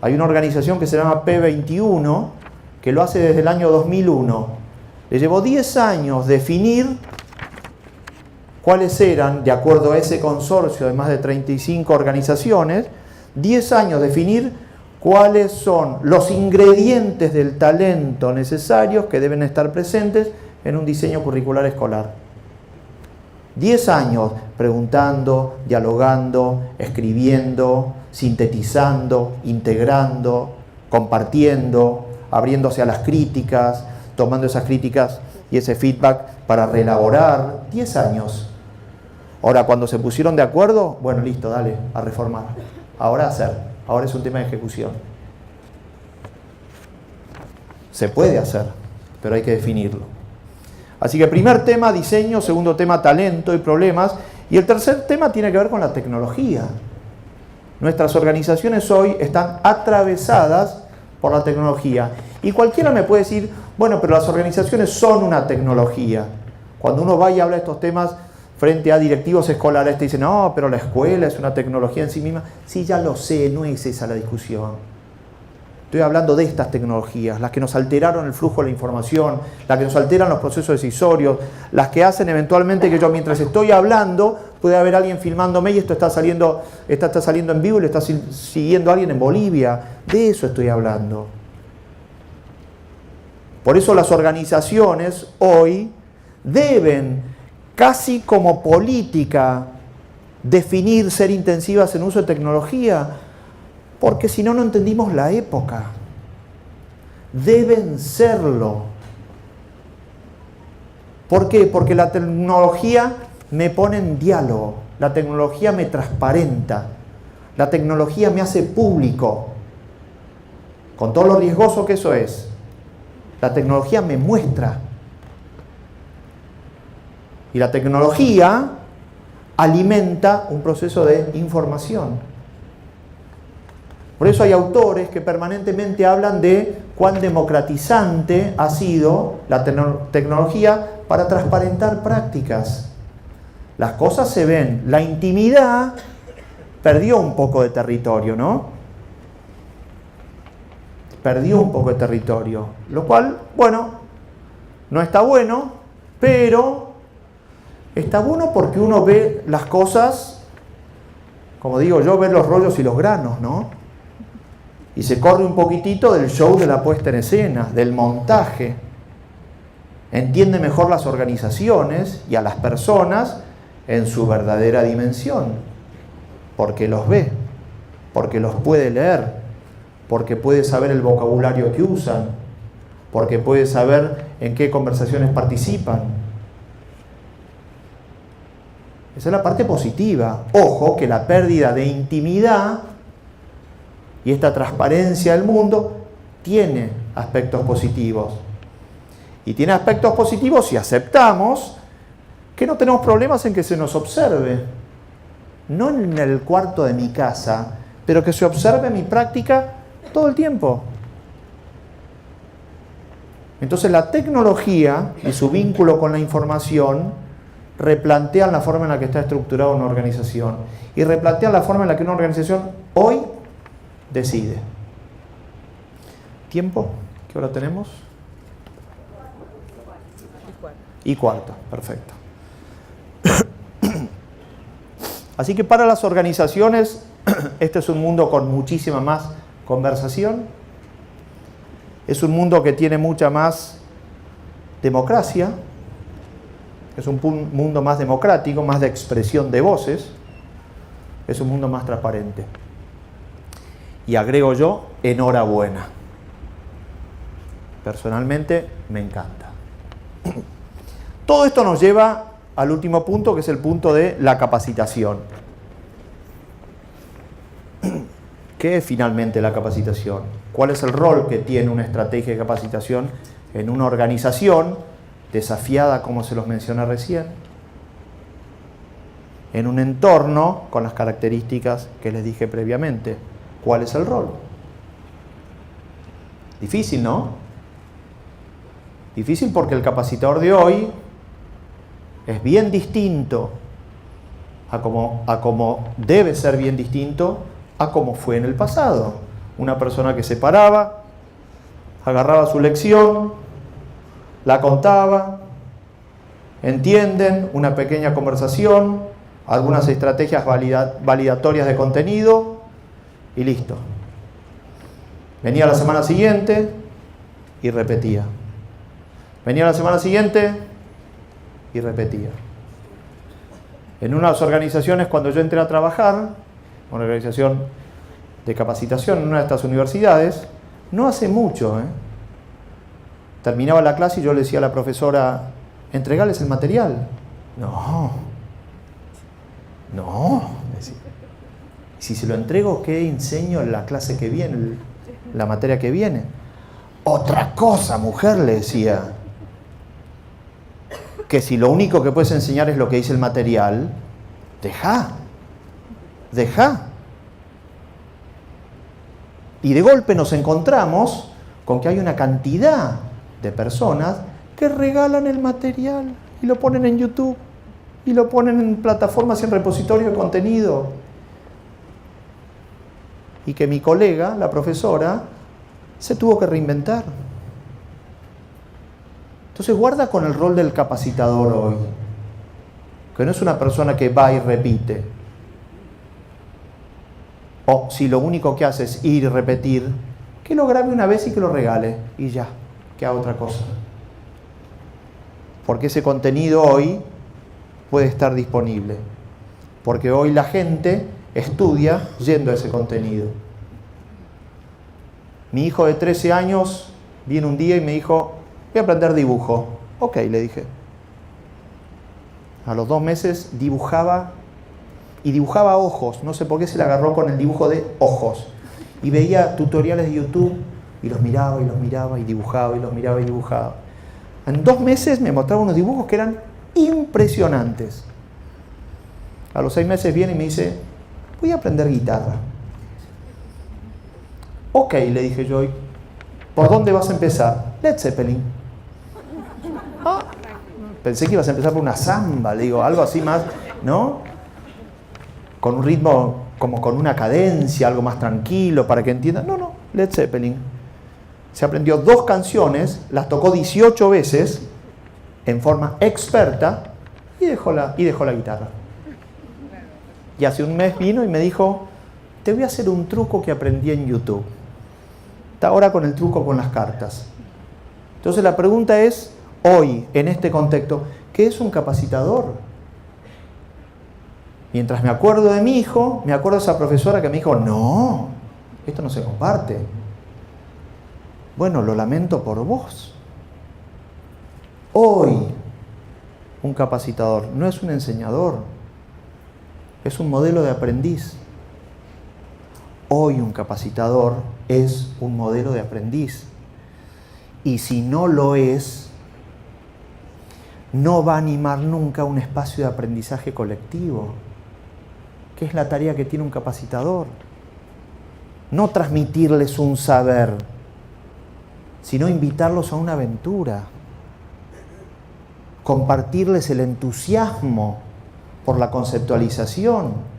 Hay una organización que se llama P21, que lo hace desde el año 2001. Le llevó 10 años definir cuáles eran, de acuerdo a ese consorcio de más de 35 organizaciones, 10 años definir cuáles son los ingredientes del talento necesarios que deben estar presentes en un diseño curricular escolar. 10 años preguntando, dialogando, escribiendo, sintetizando, integrando, compartiendo, abriéndose a las críticas, tomando esas críticas y ese feedback para reelaborar. 10 años. Ahora, cuando se pusieron de acuerdo, bueno, listo, dale, a reformar. Ahora a hacer. Ahora es un tema de ejecución. Se puede hacer, pero hay que definirlo. Así que primer tema, diseño. Segundo tema, talento y problemas. Y el tercer tema tiene que ver con la tecnología. Nuestras organizaciones hoy están atravesadas por la tecnología. Y cualquiera me puede decir, bueno, pero las organizaciones son una tecnología. Cuando uno va y habla de estos temas frente a directivos escolares, te dicen, no, pero la escuela es una tecnología en sí misma. Sí, ya lo sé, no es esa la discusión. Estoy hablando de estas tecnologías, las que nos alteraron el flujo de la información, las que nos alteran los procesos decisorios, las que hacen eventualmente que yo mientras estoy hablando puede haber alguien filmándome y esto está saliendo en vivo y lo está siguiendo alguien en Bolivia. De eso estoy hablando. Por eso las organizaciones hoy deben, casi como política, definir ser intensivas en uso de tecnología, porque si no, no entendimos la época. Deben serlo. ¿Por qué? Porque la tecnología me pone en diálogo, la tecnología me transparenta, la tecnología me hace público, con todo lo riesgoso que eso es. La tecnología me muestra. Y la tecnología alimenta un proceso de información. Por eso hay autores que permanentemente hablan de cuán democratizante ha sido la tecnología para transparentar prácticas. Las cosas se ven. La intimidad perdió un poco de territorio, ¿no? Perdió un poco de territorio. Lo cual, bueno, no está bueno, pero está bueno porque uno ve las cosas como digo yo, ver los rollos y los granos, ¿no? Y se corre un poquitito del show de la puesta en escena, del montaje. Entiende mejor las organizaciones y a las personas en su verdadera dimensión, porque los ve, porque los puede leer, porque puede saber el vocabulario que usan, porque puede saber en qué conversaciones participan. Esa es la parte positiva. Ojo que la pérdida de intimidad y esta transparencia del mundo tiene aspectos positivos. Y tiene aspectos positivos si aceptamos que no tenemos problemas en que se nos observe. No en el cuarto de mi casa, pero que se observe mi práctica todo el tiempo. Entonces la tecnología y su vínculo con la información replantean la forma en la que está estructurada una organización y replantean la forma en la que una organización hoy decide. ¿Tiempo? ¿Qué hora tenemos? Y cuarto, perfecto. Así que para las organizaciones, este es un mundo con muchísima más conversación. Es un mundo que tiene mucha más democracia. Es un mundo más democrático, más de expresión de voces. Es un mundo más transparente. Y agrego yo, enhorabuena. Personalmente me encanta. Todo esto nos lleva al último punto, que es el punto de la capacitación. ¿Qué es finalmente la capacitación? ¿Cuál es el rol que tiene una estrategia de capacitación en una organización desafiada, como se los mencioné recién, en un entorno con las características que les dije previamente? ¿Cuál es el rol? Difícil, ¿no? Difícil porque el capacitador de hoy es bien distinto a como debe ser bien distinto a como fue en el pasado. Una persona que se paraba, agarraba su lección, la contaba, entienden, una pequeña conversación, algunas estrategias validatorias de contenido y listo. Venía la semana siguiente y repetía. Venía la semana siguiente y repetía. En unas organizaciones, cuando yo entré a trabajar, una organización de capacitación en una de estas universidades, no hace mucho, terminaba la clase y yo le decía a la profesora, entregales el material. No, decía. Si se lo entrego, ¿qué enseño en la clase que viene, la materia que viene? Otra cosa, mujer, le decía, que si lo único que puedes enseñar es lo que dice el material, deja. Y de golpe nos encontramos con que hay una cantidad de personas que regalan el material y lo ponen en YouTube y lo ponen en plataformas y en repositorios de contenido. Y que mi colega, la profesora, se tuvo que reinventar. Entonces guarda con el rol del capacitador hoy, que no es una persona que va y repite. O si lo único que hace es ir y repetir, que lo grabe una vez y que lo regale y ya, que haga otra cosa. Porque ese contenido hoy puede estar disponible. Porque hoy la gente estudia yendo a ese contenido. Mi hijo de 13 años vino un día y me dijo, voy a aprender dibujo. Ok, le dije. A los 2 meses dibujaba y dibujaba ojos. No sé por qué se le agarró con el dibujo de ojos. Y veía tutoriales de YouTube y los miraba y dibujaba y los miraba y dibujaba. En 2 meses me mostraba unos dibujos que eran impresionantes. A los 6 meses viene y me dice, voy a aprender guitarra. Ok, le dije yo, ¿por dónde vas a empezar? Led Zeppelin. Pensé que ibas a empezar por una samba, le digo, algo así más, ¿no? Con un ritmo, como con una cadencia, algo más tranquilo, para que entiendan. No, Led Zeppelin. Se aprendió 2 canciones, las tocó 18 veces, en forma experta, y dejó la guitarra. Y hace un mes vino y me dijo, te voy a hacer un truco que aprendí en YouTube. Está ahora con el truco con las cartas. Entonces la pregunta es, hoy, en este contexto, ¿qué es un capacitador? Mientras me acuerdo de mi hijo, me acuerdo de esa profesora que me dijo, no, esto no se comparte. Bueno, lo lamento por vos. Hoy, un capacitador no es un enseñador, es un modelo de aprendiz. Hoy un capacitador es un modelo de aprendiz. Y si no lo es, no va a animar nunca un espacio de aprendizaje colectivo, que es la tarea que tiene un capacitador. No transmitirles un saber, sino invitarlos a una aventura. Compartirles el entusiasmo por la conceptualización.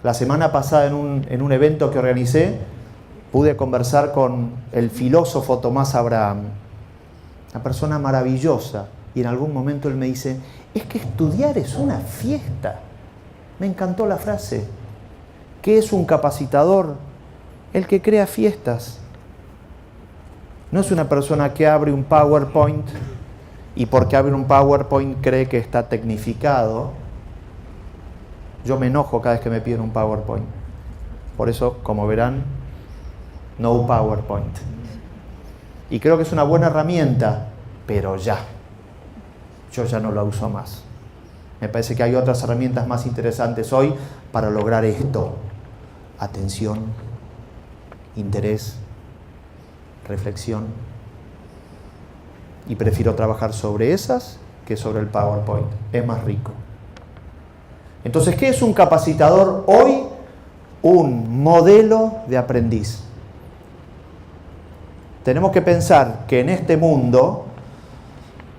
La semana pasada en un evento que organicé, pude conversar con el filósofo Tomás Abraham, una persona maravillosa, y en algún momento él me dice, es que estudiar es una fiesta. Me encantó la frase. ¿Qué es un capacitador? El que crea fiestas. No es una persona que abre un PowerPoint y porque abre un PowerPoint cree que está tecnificado. Yo me enojo cada vez que me piden un PowerPoint. Por eso, como verán, no PowerPoint. Y creo que es una buena herramienta, pero ya. Yo ya no la uso más. Me parece que hay otras herramientas más interesantes hoy para lograr esto. Atención, interés, reflexión. Y prefiero trabajar sobre esas que sobre el PowerPoint. Es más rico. Entonces, ¿qué es un capacitador hoy? Un modelo de aprendiz. Tenemos que pensar que en este mundo,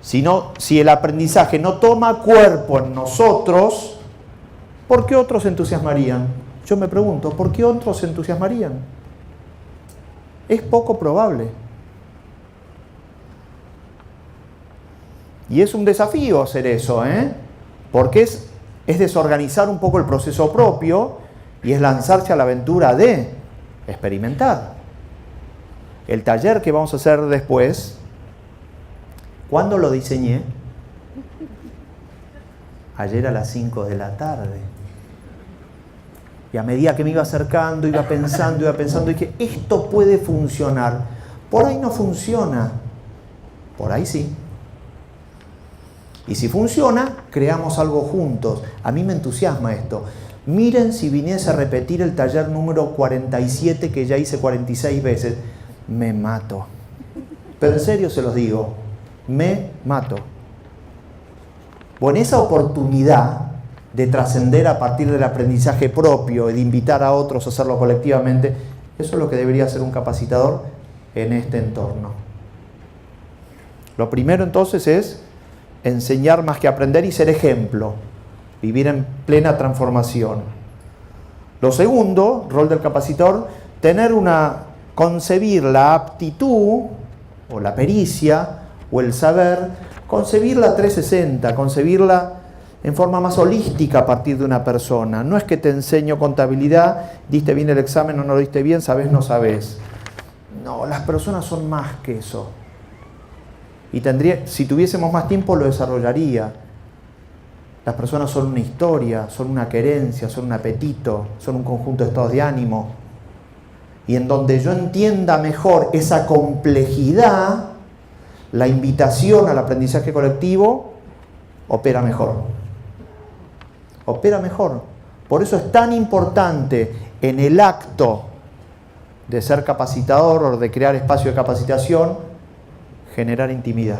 si el aprendizaje no toma cuerpo en nosotros, ¿por qué otros se entusiasmarían? Yo me pregunto, ¿por qué otros se entusiasmarían? Es poco probable. Y es un desafío hacer eso, porque es desorganizar un poco el proceso propio y es lanzarse a la aventura de experimentar. El taller que vamos a hacer después, ¿cuándo lo diseñé? Ayer a las 5 de la tarde. Y a medida que me iba acercando, iba pensando, dije, esto puede funcionar. Por ahí no funciona, por ahí sí. Y si funciona, creamos algo juntos. A mí me entusiasma esto. Miren si viniese a repetir el taller número 47 que ya hice 46 veces. Me mato. Pero en serio se los digo. Me mato. Bueno, esa oportunidad de trascender a partir del aprendizaje propio y de invitar a otros a hacerlo colectivamente, eso es lo que debería hacer un capacitador en este entorno. Lo primero entonces es enseñar más que aprender y ser ejemplo, vivir en plena transformación. Lo segundo, rol del capacitador, concebir la aptitud o la pericia o el saber, concebirla 360, concebirla en forma más holística a partir de una persona. No es que te enseño contabilidad, diste bien el examen o no lo diste bien, sabés o no sabés. No, las personas son más que eso. Y si tuviésemos más tiempo lo desarrollaría. Las personas son una historia, son una querencia, son un apetito, son un conjunto de estados de ánimo. Y en donde yo entienda mejor esa complejidad, la invitación al aprendizaje colectivo opera mejor. Opera mejor. Por eso es tan importante en el acto de ser capacitador o de crear espacio de capacitación, generar intimidad.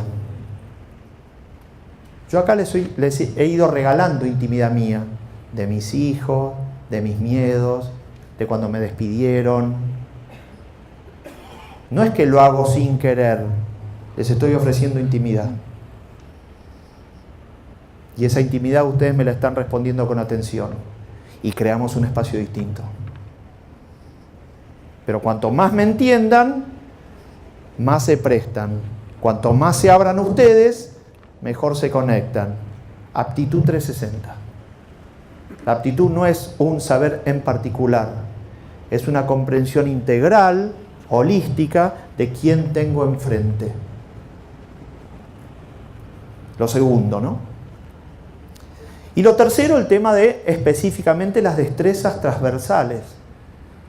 Yo acá les he ido regalando intimidad mía, de mis hijos, de mis miedos, de cuando me despidieron. No es que lo hago sin querer, les estoy ofreciendo intimidad. Y esa intimidad ustedes me la están respondiendo con atención. Y creamos un espacio distinto. Pero cuanto más me entiendan, más se prestan. Cuanto más se abran ustedes, mejor se conectan. Aptitud 360. La aptitud no es un saber en particular, es una comprensión integral, holística, de quién tengo enfrente. Lo segundo, ¿no? Y lo tercero, el tema de específicamente las destrezas transversales,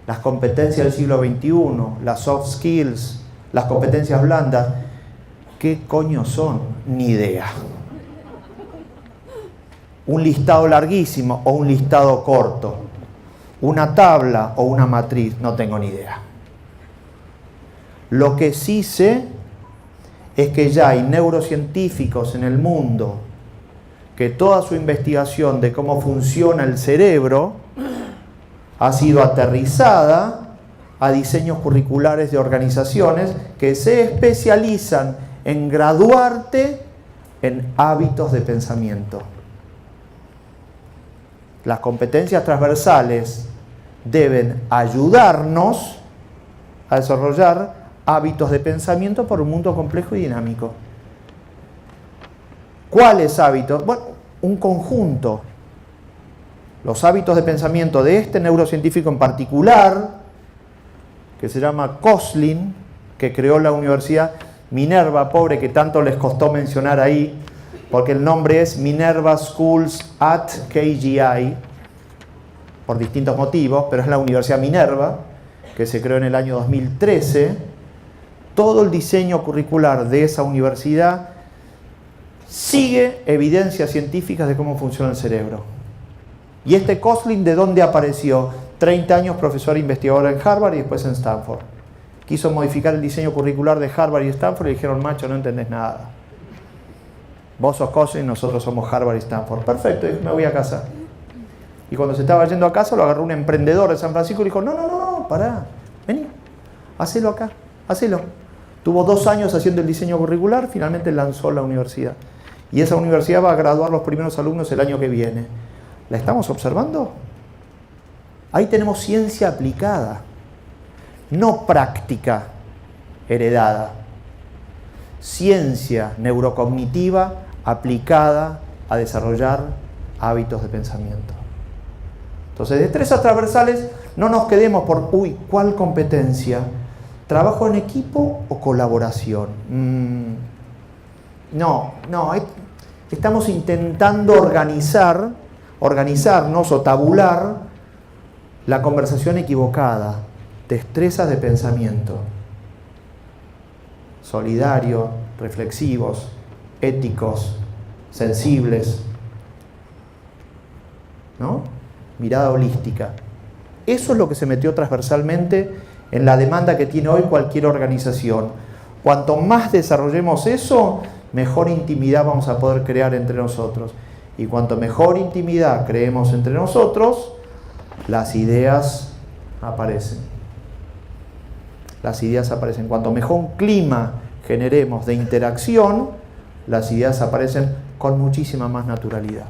las competencias del siglo XXI, las soft skills, las competencias blandas. ¿Qué coño son? Ni idea. Un listado larguísimo o un listado corto, una tabla o una matriz, no tengo ni idea. Lo que sí sé es que ya hay neurocientíficos en el mundo que toda su investigación de cómo funciona el cerebro ha sido aterrizada a diseños curriculares de organizaciones que se especializan en graduarte en hábitos de pensamiento. Las competencias transversales deben ayudarnos a desarrollar hábitos de pensamiento por un mundo complejo y dinámico. ¿Cuáles hábitos? Bueno, un conjunto. Los hábitos de pensamiento de este neurocientífico en particular, que se llama Koslin, que creó la Universidad Minerva, pobre que tanto les costó mencionar ahí, porque el nombre es Minerva Schools at KGI, por distintos motivos, pero es la Universidad Minerva, que se creó en el año 2013. Todo el diseño curricular de esa universidad sigue evidencias científicas de cómo funciona el cerebro. ¿Y este Koslin de dónde apareció? 30 años profesor e investigador en Harvard y después en Stanford. Quiso modificar el diseño curricular de Harvard y Stanford y dijeron, macho, no entendés nada. Vos sos Koslin, nosotros somos Harvard y Stanford. Perfecto, me voy a casa. Y cuando se estaba yendo a casa lo agarró un emprendedor de San Francisco y dijo, no, pará, vení, hacelo acá, hacelo. Tuvo 2 años haciendo el diseño curricular, finalmente lanzó la universidad. Y esa universidad va a graduar los primeros alumnos el año que viene. ¿La estamos observando? Ahí tenemos ciencia aplicada, no práctica heredada. Ciencia neurocognitiva aplicada a desarrollar hábitos de pensamiento. Entonces, destrezas transversales, no nos quedemos por, ¿cuál competencia? ¿Trabajo en equipo o colaboración? No, estamos intentando organizarnos o tabular la conversación equivocada. Destrezas de pensamiento. Solidarios, reflexivos, éticos, sensibles, ¿no? Mirada holística. Eso es lo que se metió transversalmente en la demanda que tiene hoy cualquier organización. Cuanto más desarrollemos eso, mejor intimidad vamos a poder crear entre nosotros. Y cuanto mejor intimidad creemos entre nosotros, las ideas aparecen. Las ideas aparecen. Cuanto mejor un clima generemos de interacción, las ideas aparecen con muchísima más naturalidad.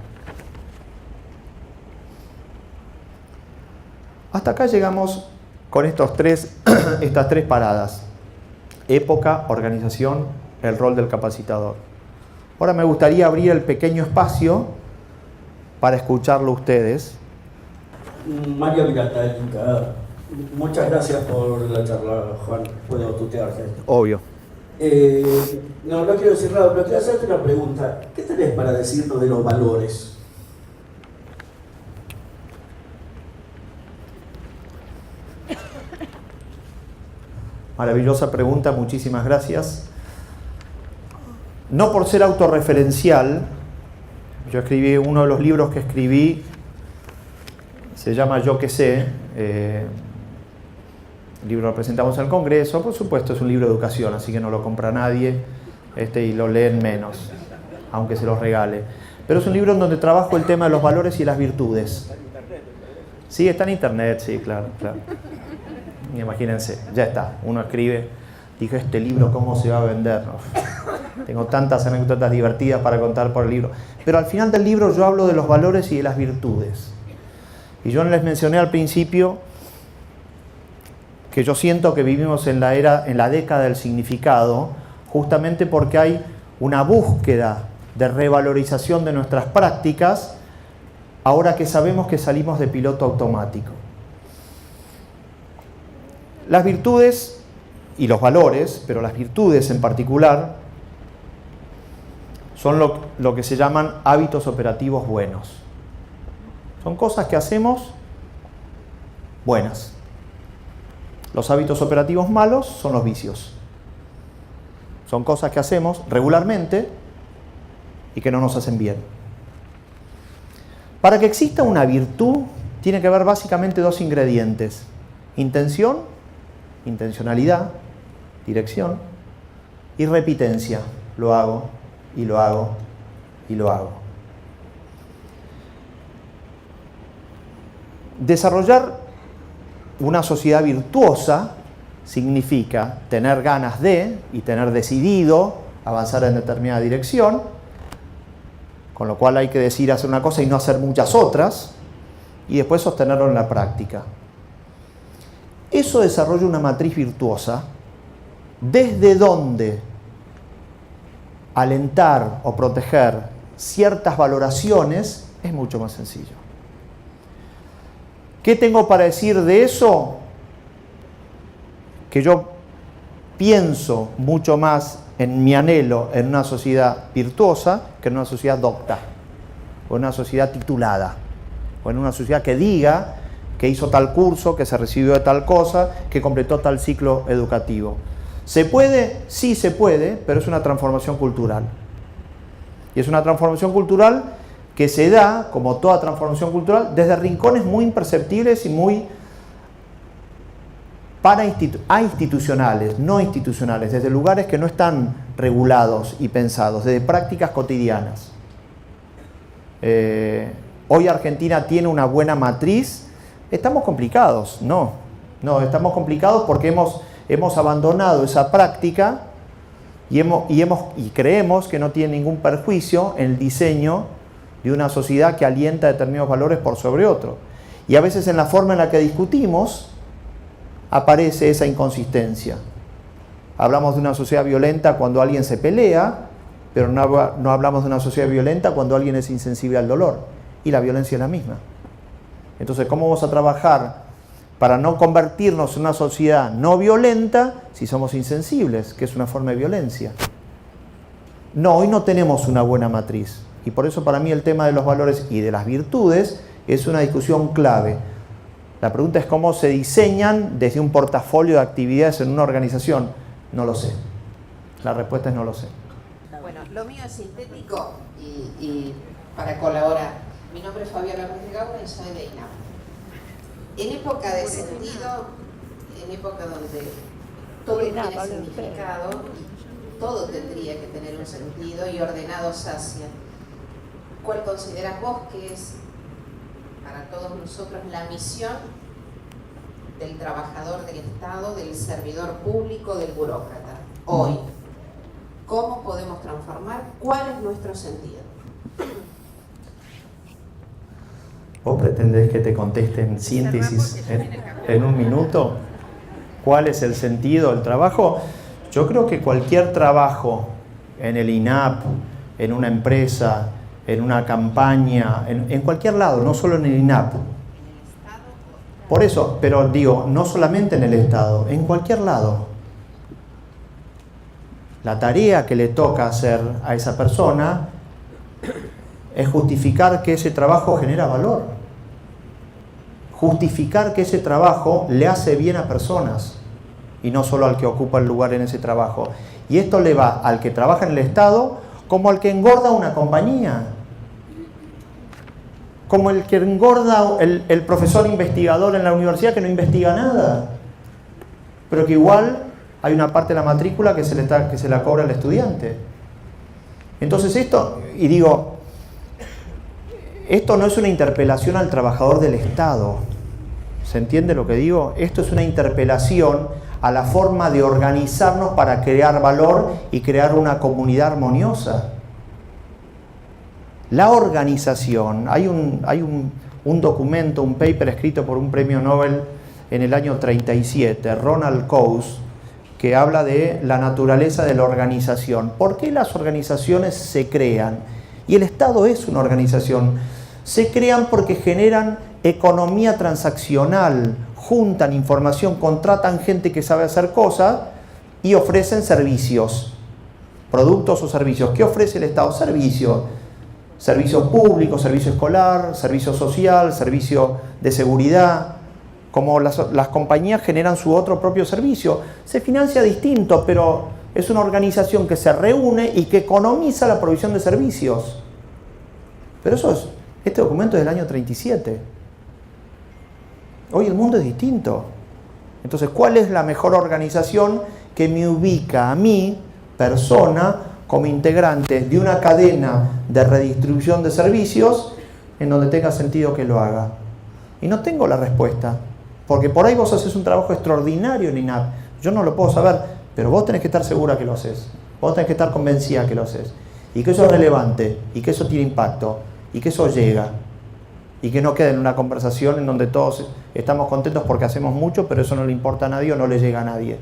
Hasta acá llegamos con estas tres paradas. Época, organización, el rol del capacitador. Ahora me gustaría abrir el pequeño espacio para escucharlo a ustedes. Mario Virata, muchas gracias por la charla, Juan. ¿Puedo tutearte? Obvio. No quiero decir nada, pero quiero hacerte una pregunta. ¿Qué tenés para decirnos de los valores? Maravillosa pregunta, muchísimas gracias. No por ser autorreferencial, yo escribí uno de los libros que escribí, se llama Yo qué sé, el libro lo presentamos en el Congreso, por supuesto es un libro de educación, así que no lo compra nadie y lo leen menos, aunque se los regale. Pero es un libro en donde trabajo el tema de los valores y las virtudes. Sí, está en internet, sí, claro. Imagínense, ya está, uno escribe, dijo, este libro cómo se va a vender, ¿no? Tengo tantas anécdotas divertidas para contar por el libro, pero al final del libro yo hablo de los valores y de las virtudes, y yo les mencioné al principio que yo siento que vivimos en la década del significado, justamente porque hay una búsqueda de revalorización de nuestras prácticas ahora que sabemos que salimos de piloto automático. Las virtudes y los valores, pero las virtudes en particular, son lo que se llaman hábitos operativos buenos. Son cosas que hacemos buenas. Los hábitos operativos malos son los vicios. Son cosas que hacemos regularmente y que no nos hacen bien. Para que exista una virtud, tiene que haber básicamente dos ingredientes: intención, intencionalidad, dirección, y repitencia. Lo hago, y lo hago, y lo hago. Desarrollar una sociedad virtuosa significa tener ganas de y tener decidido avanzar en determinada dirección, con lo cual hay que decidir hacer una cosa y no hacer muchas otras, y después sostenerlo en la práctica. Eso desarrolla una matriz virtuosa, desde donde alentar o proteger ciertas valoraciones es mucho más sencillo. ¿Qué tengo para decir de eso? Que yo pienso mucho más en mi anhelo en una sociedad virtuosa que en una sociedad docta, o en una sociedad titulada, o en una sociedad que diga que hizo tal curso, que se recibió de tal cosa, que completó tal ciclo educativo. ¿Se puede? Sí se puede, pero es una transformación cultural. Y es una transformación cultural que se da, como toda transformación cultural, desde rincones muy imperceptibles y muy institucionales, no institucionales, desde lugares que no están regulados y pensados, desde prácticas cotidianas. Hoy Argentina tiene una buena matriz. ¿Estamos complicados? No, estamos complicados porque hemos abandonado esa práctica y creemos que no tiene ningún perjuicio en el diseño de una sociedad que alienta determinados valores por sobre otro. Y a veces en la forma en la que discutimos aparece esa inconsistencia. Hablamos de una sociedad violenta cuando alguien se pelea, pero no hablamos de una sociedad violenta cuando alguien es insensible al dolor. Y la violencia es la misma. Entonces, ¿cómo vamos a trabajar para no convertirnos en una sociedad no violenta si somos insensibles, que es una forma de violencia? No, hoy no tenemos una buena matriz. Y por eso para mí el tema de los valores y de las virtudes es una discusión clave. La pregunta es cómo se diseñan desde un portafolio de actividades en una organización. No lo sé. La respuesta es no lo sé. Bueno, lo mío es sintético y para colaborar. Mi nombre es Fabiola Rodríguez y soy de INAP. En época de sentido, en época donde todo tiene significado y todo tendría que tener un sentido y ordenado sacia, ¿cuál consideras vos que es para todos nosotros la misión del trabajador del Estado, del servidor público, del burócrata? Hoy, ¿cómo podemos transformar? ¿Cuál es nuestro sentido? ¿Vos pretendés que te conteste en síntesis en un minuto? ¿Cuál es el sentido del trabajo? Yo creo que cualquier trabajo en el INAP, en una empresa, en una campaña, en cualquier lado, no solo en el INAP. Por eso, pero digo, no solamente en el Estado, en cualquier lado. La tarea que le toca hacer a esa persona es justificar que ese trabajo genera valor. Justificar que ese trabajo le hace bien a personas y no solo al que ocupa el lugar en ese trabajo. Y esto le va al que trabaja en el Estado como al que engorda una compañía. Como el que engorda el profesor investigador en la universidad que no investiga nada. Pero que igual hay una parte de la matrícula que se la cobra el estudiante. Entonces esto, y digo, esto no es una interpelación al trabajador del Estado. ¿Se entiende lo que digo? Esto es una interpelación a la forma de organizarnos para crear valor y crear una comunidad armoniosa. La organización, hay un documento, un paper escrito por un premio Nobel en el año 37, Ronald Coase, que habla de la naturaleza de la organización. ¿Por qué las organizaciones se crean? Y el Estado es una organización. Se crean porque generan economía transaccional, juntan información, contratan gente que sabe hacer cosas y ofrecen servicios, productos o servicios. ¿Qué ofrece el Estado? Servicios. Servicio público, servicio escolar, servicio social, servicio de seguridad. Como las compañías generan su otro propio servicio, se financia distinto, pero es una organización que se reúne y que economiza la provisión de servicios. Pero este documento es del año 37. Hoy el mundo es distinto. Entonces, ¿cuál es la mejor organización que me ubica a mí, persona, como integrante de una cadena de redistribución de servicios en donde tenga sentido que lo haga? Y no tengo la respuesta, porque por ahí vos haces un trabajo extraordinario en INAP. Yo no lo puedo saber, pero vos tenés que estar segura que lo haces. Vos tenés que estar convencida que lo haces. Y que eso es relevante, y que eso tiene impacto, y que eso llega. Y que no quede en una conversación en donde todos estamos contentos porque hacemos mucho, pero eso no le importa a nadie o no le llega a nadie.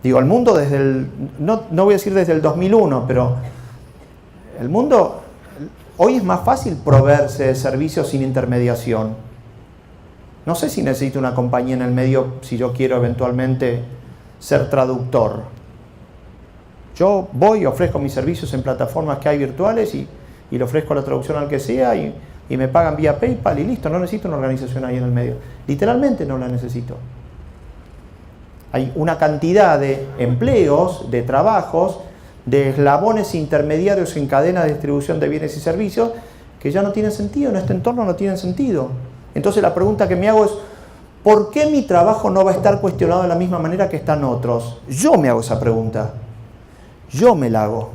Digo, el mundo desde no voy a decir desde el 2001, pero el mundo, hoy es más fácil proveerse de servicios sin intermediación. No sé si necesito una compañía en el medio si yo quiero eventualmente ser traductor. Yo voy y ofrezco mis servicios en plataformas que hay virtuales y le ofrezco la traducción al que sea y me pagan vía PayPal y listo, no necesito una organización ahí en el medio. Literalmente no la necesito. Hay una cantidad de empleos, de trabajos, de eslabones intermediarios en cadena de distribución de bienes y servicios que ya no tienen sentido, en este entorno no tienen sentido. Entonces la pregunta que me hago es, ¿por qué mi trabajo no va a estar cuestionado de la misma manera que están otros? Yo me hago esa pregunta. Yo me la hago.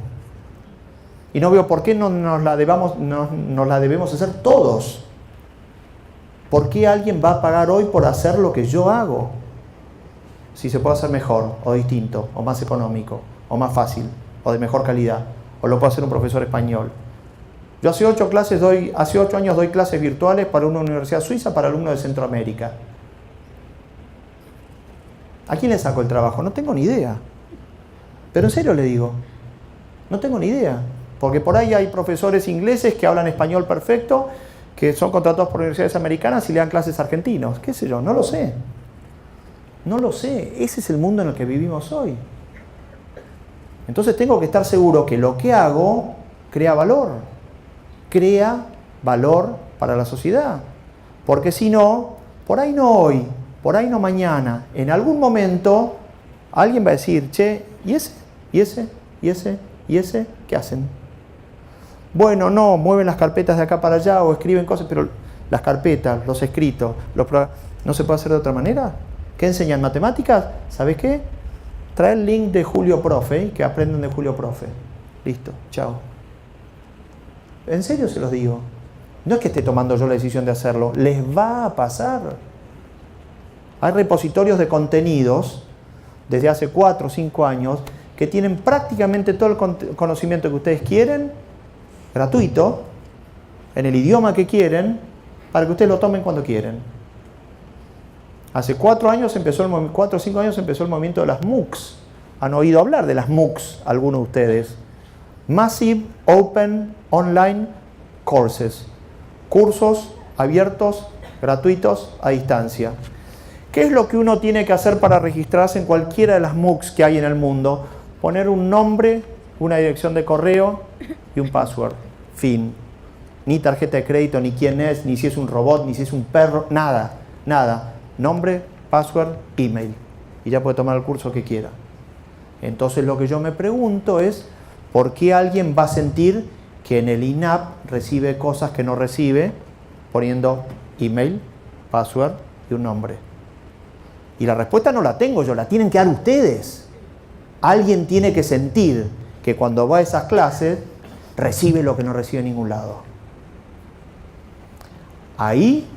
Y no veo por qué no nos la debemos hacer todos. ¿Por qué alguien va a pagar hoy por hacer lo que yo hago? Si se puede hacer mejor, o distinto, o más económico, o más fácil, o de mejor calidad, o lo puede hacer un profesor español. Yo hace 8 años doy clases virtuales para una universidad suiza para alumnos de Centroamérica. ¿A quién le saco el trabajo? No tengo ni idea. Pero en serio le digo, no tengo ni idea. Porque por ahí hay profesores ingleses que hablan español perfecto, que son contratados por universidades americanas y le dan clases a argentinos. ¿Qué sé yo? No lo sé. No lo sé. Ese es el mundo en el que vivimos hoy. Entonces tengo que estar seguro que lo que hago crea valor. Crea valor para la sociedad. Porque si no, por ahí no hoy, por ahí no mañana, en algún momento alguien va a decir, che, ¿y ese? ¿Y ese? ¿Y ese? ¿Y ese? ¿Qué hacen? Bueno, no, mueven las carpetas de acá para allá o escriben cosas, pero las carpetas, los escritos, ¿no se puede hacer de otra manera? ¿Qué enseñan? ¿Matemáticas? ¿Sabes qué? Trae el link de Julio Profe, que aprendan de Julio Profe. Listo, chao. En serio se los digo. No es que esté tomando yo la decisión de hacerlo, les va a pasar. Hay repositorios de contenidos desde hace 4 o 5 años que tienen prácticamente todo el conocimiento que ustedes quieren, gratuito, en el idioma que quieren, para que ustedes lo tomen cuando quieren. Hace 4 o 5 años empezó el movimiento de las MOOCs. ¿Han oído hablar de las MOOCs algunos de ustedes? Massive Open Online Courses. Cursos abiertos, gratuitos, a distancia. ¿Qué es lo que uno tiene que hacer para registrarse en cualquiera de las MOOCs que hay en el mundo? Poner un nombre, una dirección de correo y un password. Fin. Ni tarjeta de crédito, ni quién es, ni si es un robot, ni si es un perro, nada, nada. Nombre, password, email. Y ya puede tomar el curso que quiera. Entonces lo que yo me pregunto es, ¿por qué alguien va a sentir que en el INAP recibe cosas que no recibe poniendo email, password y un nombre? Y la respuesta no la tengo yo, la tienen que dar ustedes. Alguien tiene que sentir que cuando va a esas clases recibe lo que no recibe en ningún lado. Ahí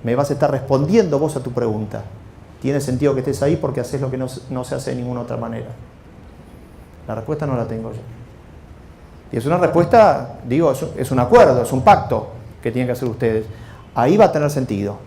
me vas a estar respondiendo vos a tu pregunta. Tiene sentido que estés ahí porque haces lo que no se hace de ninguna otra manera. La respuesta no la tengo yo. Y es una respuesta, digo, es un acuerdo, es un pacto que tienen que hacer ustedes. Ahí va a tener sentido.